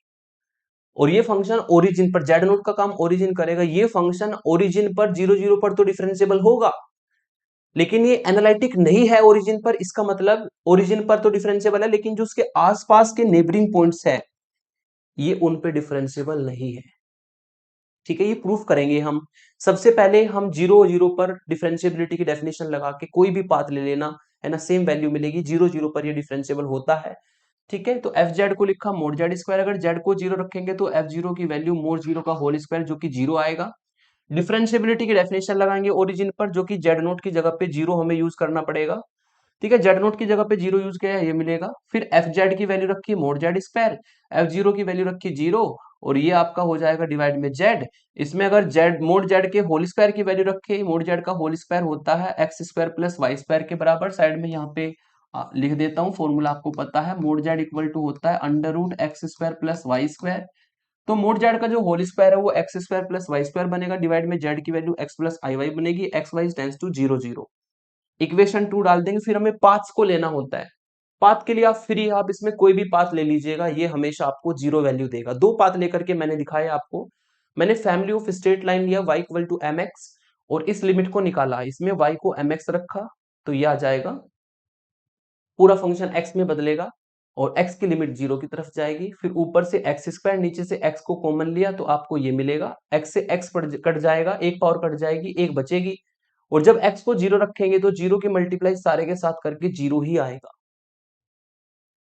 और ये फंक्शन ओरिजिन पर, जेड नोट का काम ओरिजिन करेगा, ये फंक्शन ओरिजिन पर 0 0 पर तो डिफरेंशिएबल होगा लेकिन ये एनालिटिक नहीं है ओरिजिन पर। इसका मतलब ओरिजिन पर तो डिफरेंशिएबल है लेकिन जो उसके आसपास के नेबरिंग पॉइंट्स है ये उन पे डिफरेंशिएबल नहीं है। ठीक है, ये प्रूफ करेंगे हम। सबसे पहले हम 0 0 पर डिफरेंशिएबिलिटी की डेफिनेशन लगा के कोई भी पाथ ले लेना है ना, सेम वैल्यू मिलेगी। 0 0 पर ये डिफरेंशिएबल होता है। ठीक है, तो एफ जेड को लिखा मोड जेड स्क्वायर, अगर जेड को 0 रखेंगे तो एफ जीरो की वैल्यू मोड 0 का होल स्क्वायर जो कि 0 आएगा। डिफरेंशिएबिलिटी की डेफिनेशन लगाएंगे ओरिजिन पर, जो कि जेड नोट की जगह पे 0 हमें यूज करना पड़ेगा। ठीक है, जेड नोट की जगह पे 0 यूज किया है, ये मिलेगा। फिर एफ जेड की वैल्यू रखी mode z square, F zero की वैल्यू रखी 0 और ये आपका हो जाएगा डिवाइड में जेड। इसमें अगर जेड मोड जेड के होल स्क्वायर की वैल्यू रखे, मोड जेड का होल स्क्वायर होता है x square plus Y square के बराबर। साइड में यहाँ पे लिख देता हूँ, फॉर्मूला आपको पता है, मोड जेड इक्वल टू होता है under root x square plus Y square. तो मोड जेड का जो होल स्क्वायर है वो x square plus Y square बनेगा, डिवाइड में जेड की वैल्यू एक्स प्लस आई वाई बनेगी, x y tends to 0 0। Equation 2 डाल देंगे। फिर हमें पाथ्स को लेना होता है। पाथ के लिए आप फ्री, आप इसमें कोई भी पाथ ले लीजिएगा, ये हमेशा आपको 0 वैल्यू देगा। दो पाथ लेकर के मैंने दिखाया आपको। मैंने फैमिली ऑफ स्ट्रेट लाइन लिया y equal to m x और इस लिमिट को निकाला, इसमें y को एम एक्स रखा तो ये आ जाएगा, पूरा फंक्शन x में बदलेगा और x की लिमिट 0 की तरफ जाएगी। फिर ऊपर से एक्स स्क्वायर, नीचे से x को कॉमन लिया तो आपको ये मिलेगा, x से x कट जाएगा, एक पावर कट जाएगी, एक बचेगी। और जब x को 0 रखेंगे तो 0 की मल्टीप्लाई सारे के साथ करके 0 ही आएगा।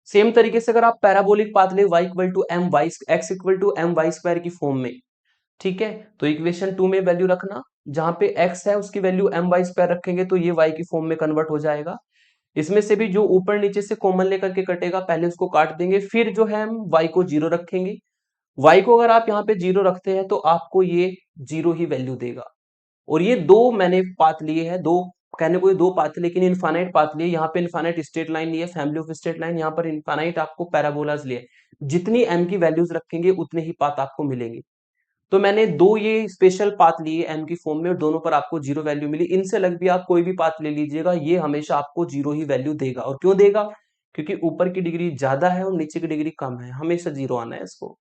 सेम तरीके से अगर आप पैराबोलिक पाथ ले y equal to m y, x equal to m y square की फॉर्म में, ठीक है, तो इक्वेशन 2 में वैल्यू रखना, जहां पे x है उसकी वैल्यू एम वाई स्क्वायर रखेंगे तो ये y की फॉर्म में कन्वर्ट हो जाएगा। इसमें से भी जो ऊपर नीचे से कॉमन लेकर के कटेगा पहले उसको काट देंगे, फिर जो है हम y को 0 रखेंगे। y को अगर आप यहाँ पे 0 रखते हैं तो आपको ये 0 ही वैल्यू देगा। और ये दो मैंने पाथ लिए हैं, दो कहने को ये दो पाथ है लेकिन इनफाइनाइट पाथ लिए। यहाँ पे इनफाइनाइट स्ट्रेट लाइन लिए, फैमिली ऑफ स्ट्रेट लाइन, यहाँ पर इनफाइनाइट आपको पैराबोलाज लिए। जितनी m की वैल्यूज रखेंगे उतने ही पाथ आपको मिलेंगे। तो मैंने दो ये स्पेशल पाथ लिए m की फॉर्म में और दोनों पर आपको 0 वैल्यू मिली। इनसे अलग भी आप कोई भी पाथ ले लीजिएगा, ये हमेशा आपको 0 ही वैल्यू देगा। और क्यों देगा? क्योंकि ऊपर की डिग्री ज्यादा है और नीचे की डिग्री कम है, हमेशा 0 आना है इसको।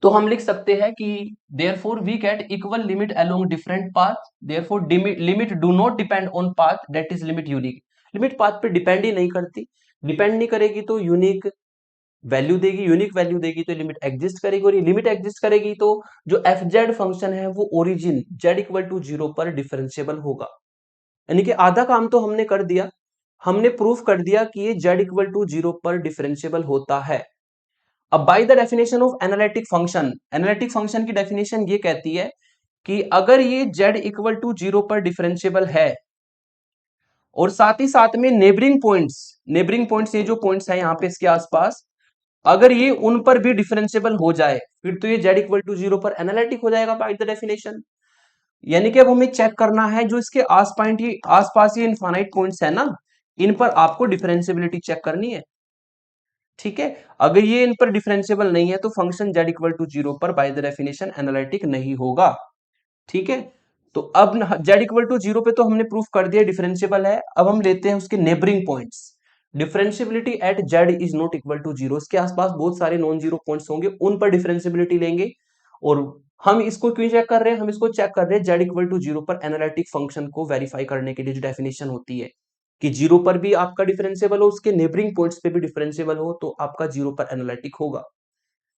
तो हम लिख सकते हैं कि therefore we get equal limit along different path, therefore limit do not depend on path, that is limit unique। Limit path पे डिपेंड ही नहीं करती, डिपेंड नहीं करेगी तो यूनिक वैल्यू देगी, यूनिक वैल्यू देगी तो लिमिट एग्जिस्ट करेगी। और ये लिमिट एग्जिस्ट करेगी तो जो एफ जेड फंक्शन है वो ओरिजिन जेड इक्वल टू 0 पर डिफरेंशिएबल होगा। यानी कि आधा काम तो हमने कर दिया, हमने प्रूफ कर दिया कि ये जेड इक्वल टू 0 पर डिफरेंशिएबल होता है। अब by the definition of analytic function, analytic function की डेफिनेशन ये कहती है कि अगर ये z इक्वल टू 0 पर डिफरेंशिएबल है और साथ ही साथ में नेबरिंग पॉइंट्स ये जो पॉइंट्स है यहाँ पे इसके आसपास, अगर ये उन पर भी डिफरेंशिएबल हो जाए फिर तो ये z इक्वल टू 0 पर एनालिटिक हो जाएगा बाय द डेफिनेशन। यानी कि अब हमें चेक करना है जो इसके आसपास ये इनफाइनाइट पॉइंट्स है ना, इन पर आपको डिफरेंशिएबिलिटी चेक करनी है। ठीक है, अगर ये इन पर डिफरेंशिएबल नहीं है तो फंक्शन z इक्वल टू 0 पर बाय द डेफिनेशन एनालिटिक नहीं होगा। ठीक है, तो अब z इक्वल टू 0 पे तो हमने प्रूफ कर दिया डिफरेंशिएबल है। अब हम लेते हैं उसके neighbouring points. Differentiability at z is not equal to 0, इसके आसपास बहुत सारे नॉन जीरो पॉइंट्स होंगे, उन पर डिफरेंशिएबिलिटी लेंगे। और हम इसको क्यों चेक कर रहे हैं? हम इसको चेक कर रहे हैं z इक्वल टू 0 पर एनालिटिक फंक्शन को वेरीफाई करने के लिए। जो डेफिनेशन होती है कि 0 पर भी आपका डिफरेंशिएबल हो, उसके नेबरिंग पॉइंट्स पे भी डिफरेंशिएबल हो, तो आपका 0 पर एनालिटिक होगा।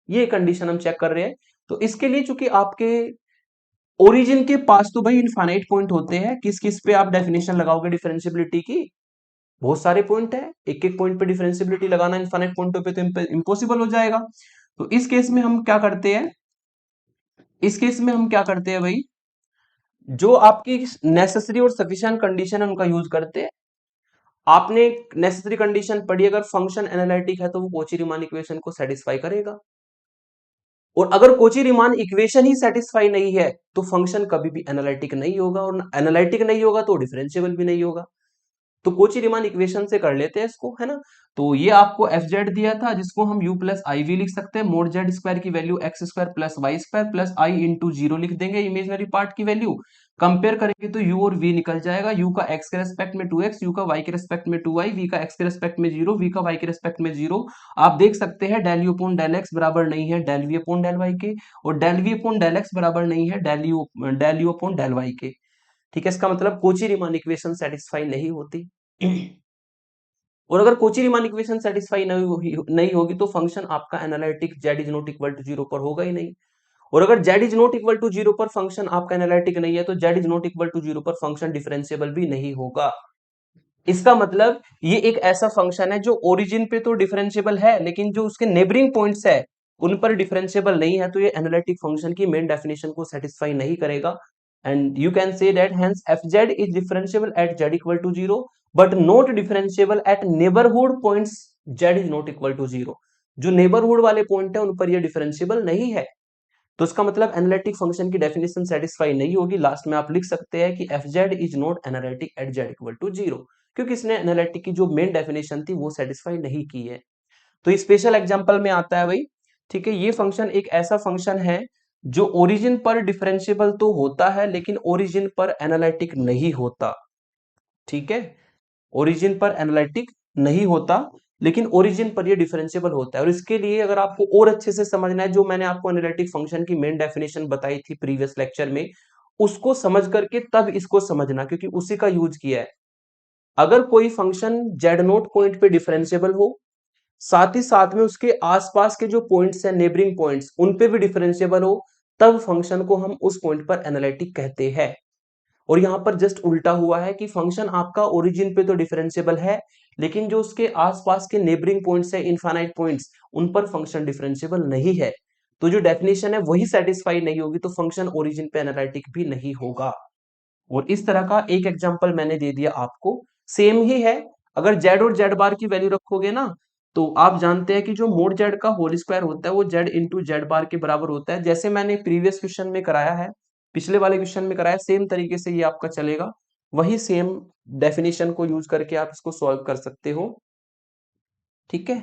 ये कंडीशन हम चेक कर रहे हैं। तो इसके लिए चूंकि आपके ओरिजिन के पास तो भाई इनफाइनाइट पॉइंट होते हैं, किस किस पे आप डेफिनेशन लगाओगे डिफरेंशिएबिलिटी की? बहुत सारे पॉइंट है, एक एक पॉइंट पे डिफरेंशिएबिलिटी लगाना इनफाइनाइट पॉइंटों पे तो इम्पॉसिबल हो जाएगा। तो इस केस में हम क्या करते हैं, इस केस में हम क्या करते हैं भाई, जो आपकी नेसेसरी और सफिशिएंट कंडीशन है उनका यूज करते हैं। आपने नेसेसरी कंडीशन पढ़ी, अगर फंक्शन एनालिटिक है तो वो कोची रीमान इक्वेशन को सेटिस्फाई करेगा। और अगर कोची रीमान इक्वेशन ही सेटिस्फाई नहीं है तो फंक्शन कभी भी एनालिटिक नहीं होगा, और एनालिटिक नहीं होगा तो डिफरेंशिएबल भी नहीं होगा। तो कोची रीमान इक्वेशन से कर लेते हैं इसको, है ना। तो ये आपको एफ जेड दिया था, जिसको हम यू प्लस आई वी लिख सकते हैं। मोड जेड स्क्वायर की value x square plus Y square plus i into zero लिख देंगे इमेजनरी पार्ट की वैल्यू। कंपेयर करेंगे तो u और v निकल जाएगा। u का x के रेस्पेक्ट में 2x, u का y के रेस्पेक्ट में 2y, v का x के रेस्पेक्ट में 0, v का y के रेस्पेक्ट में 0। आप देख सकते हैं del u upon del x बराबर नहीं है del v upon del y के, और del v upon del x बराबर नहीं है del u upon del y के। ठीक है, इसका मतलब कोची रीमान इक्वेशन सेटिस्फाई नहीं होती। और अगर कोची रीमान इक्वेशन सेटिस्फाई नहीं होगी तो फंक्शन आपका analytic z is not equal to zero पर होगा ही नहीं। और अगर z is not equal to zero पर फंक्शन आपका एनालिटिक नहीं है तो z is not equal to zero पर फंक्शन डिफरेंशिएबल भी नहीं होगा। इसका मतलब ये एक ऐसा फंक्शन है जो ओरिजिन पे तो डिफरेंशिएबल है, लेकिन जो उसके नेबरिंग पॉइंट्स है उन पर डिफरेंशिएबल नहीं है, तो ये एनालिटिक फंक्शन की मेन डेफिनेशन को सेटिस्फाई नहीं करेगा। And you can say that hence fz is differentiable at z equal to zero but not differentiable at neighbourhood points z is not equal to zero. जो neighbourhood वाले point है उन पर ये differentiable नहीं है। तो इसका मतलब एनालिटिक फंक्शन की डेफिनेशन सेटिस्फाई नहीं होगी। लास्ट में आप लिख सकते हैं कि f z is not analytic at z equal to zero, क्योंकि इसने एनालिटिक की जो मेन डेफिनेशन थी वो सेटिस्फाई नहीं की है। तो स्पेशल एग्जांपल में आता है भाई, ठीक है, ये फंक्शन एक ऐसा फंक्शन है जो ओरिजिन पर डिफरेंशिएबल तो होता है लेकिन ओरिजिन पर एनालिटिक नहीं होता। ठीक है, ओरिजिन पर एनालिटिक नहीं होता लेकिन ओरिजिन पर ये डिफरेंशिएबल होता है। और इसके लिए अगर आपको और अच्छे से समझना है, जो मैंने आपको एनालिटिक फंक्शन की मेन डेफिनेशन बताई थी प्रीवियस लेक्चर में, उसको समझ करके तब इसको समझना, क्योंकि उसी का यूज किया है। अगर कोई फंक्शन जेड नोट पॉइंट पे डिफरेंशिएबल हो, साथ ही साथ में उसके आसपास के जो पॉइंट्स हैं नेबरिंग पॉइंट्स उन पे भी डिफरेंशिएबल हो, तब फंक्शन को हम उस पॉइंट पर एनालिटिक कहते हैं। और यहां पर जस्ट उल्टा हुआ है कि फंक्शन आपका ओरिजिन पे तो डिफरेंशिएबल है लेकिन जो उसके आसपास के नेबरिंग पॉइंट्स है इनफाइनाइट पॉइंट्स उन पर फंक्शन डिफरेंशिएबल नहीं है। तो जो डेफिनेशन है वही सेटिस्फाई नहीं होगी, तो फंक्शन ओरिजिन पे एनालिटिक भी नहीं होगा। और इस तरह का एक एग्जांपल मैंने दे दिया आपको, सेम ही है। अगर जेड और जेड बार की वैल्यू रखोगे ना, तो आप जानते हैं कि जो मोड जेड का होल स्क्वायर होता है वो जेड इंटू जेड बार के बराबर होता है। जैसे मैंने प्रीवियस क्वेश्चन में कराया है, पिछले वाले क्वेश्चन में कराया, सेम तरीके से ये आपका चलेगा। वही सेम डेफिनेशन को यूज करके आप इसको सॉल्व कर सकते हो। ठीक है,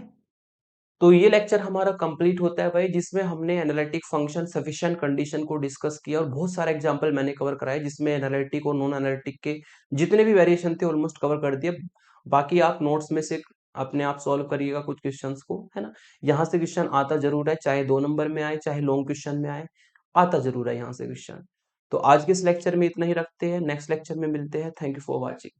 तो ये लेक्चर हमारा कंप्लीट होता है भाई, जिसमें हमने एनालिटिक फंक्शन सफिशिएंट कंडीशन को डिस्कस किया और बहुत सारे एग्जांपल मैंने कवर कराए, जिसमें एनालिटिक और नॉन एनालिटिक के जितने भी वेरिएशन थे ऑलमोस्ट कवर कर दिए। बाकी आप नोट्स में से अपने आप सॉल्व करिएगा कुछ क्वेश्चंस को, है ना। यहाँ से क्वेश्चन आता जरूर है, चाहे 2 नंबर में आए चाहे लॉन्ग क्वेश्चन में आए, आता जरूर है यहाँ से क्वेश्चन। तो आज के इस लेक्चर में इतना ही रखते हैं, नेक्स्ट लेक्चर में मिलते हैं। Thank you for watching.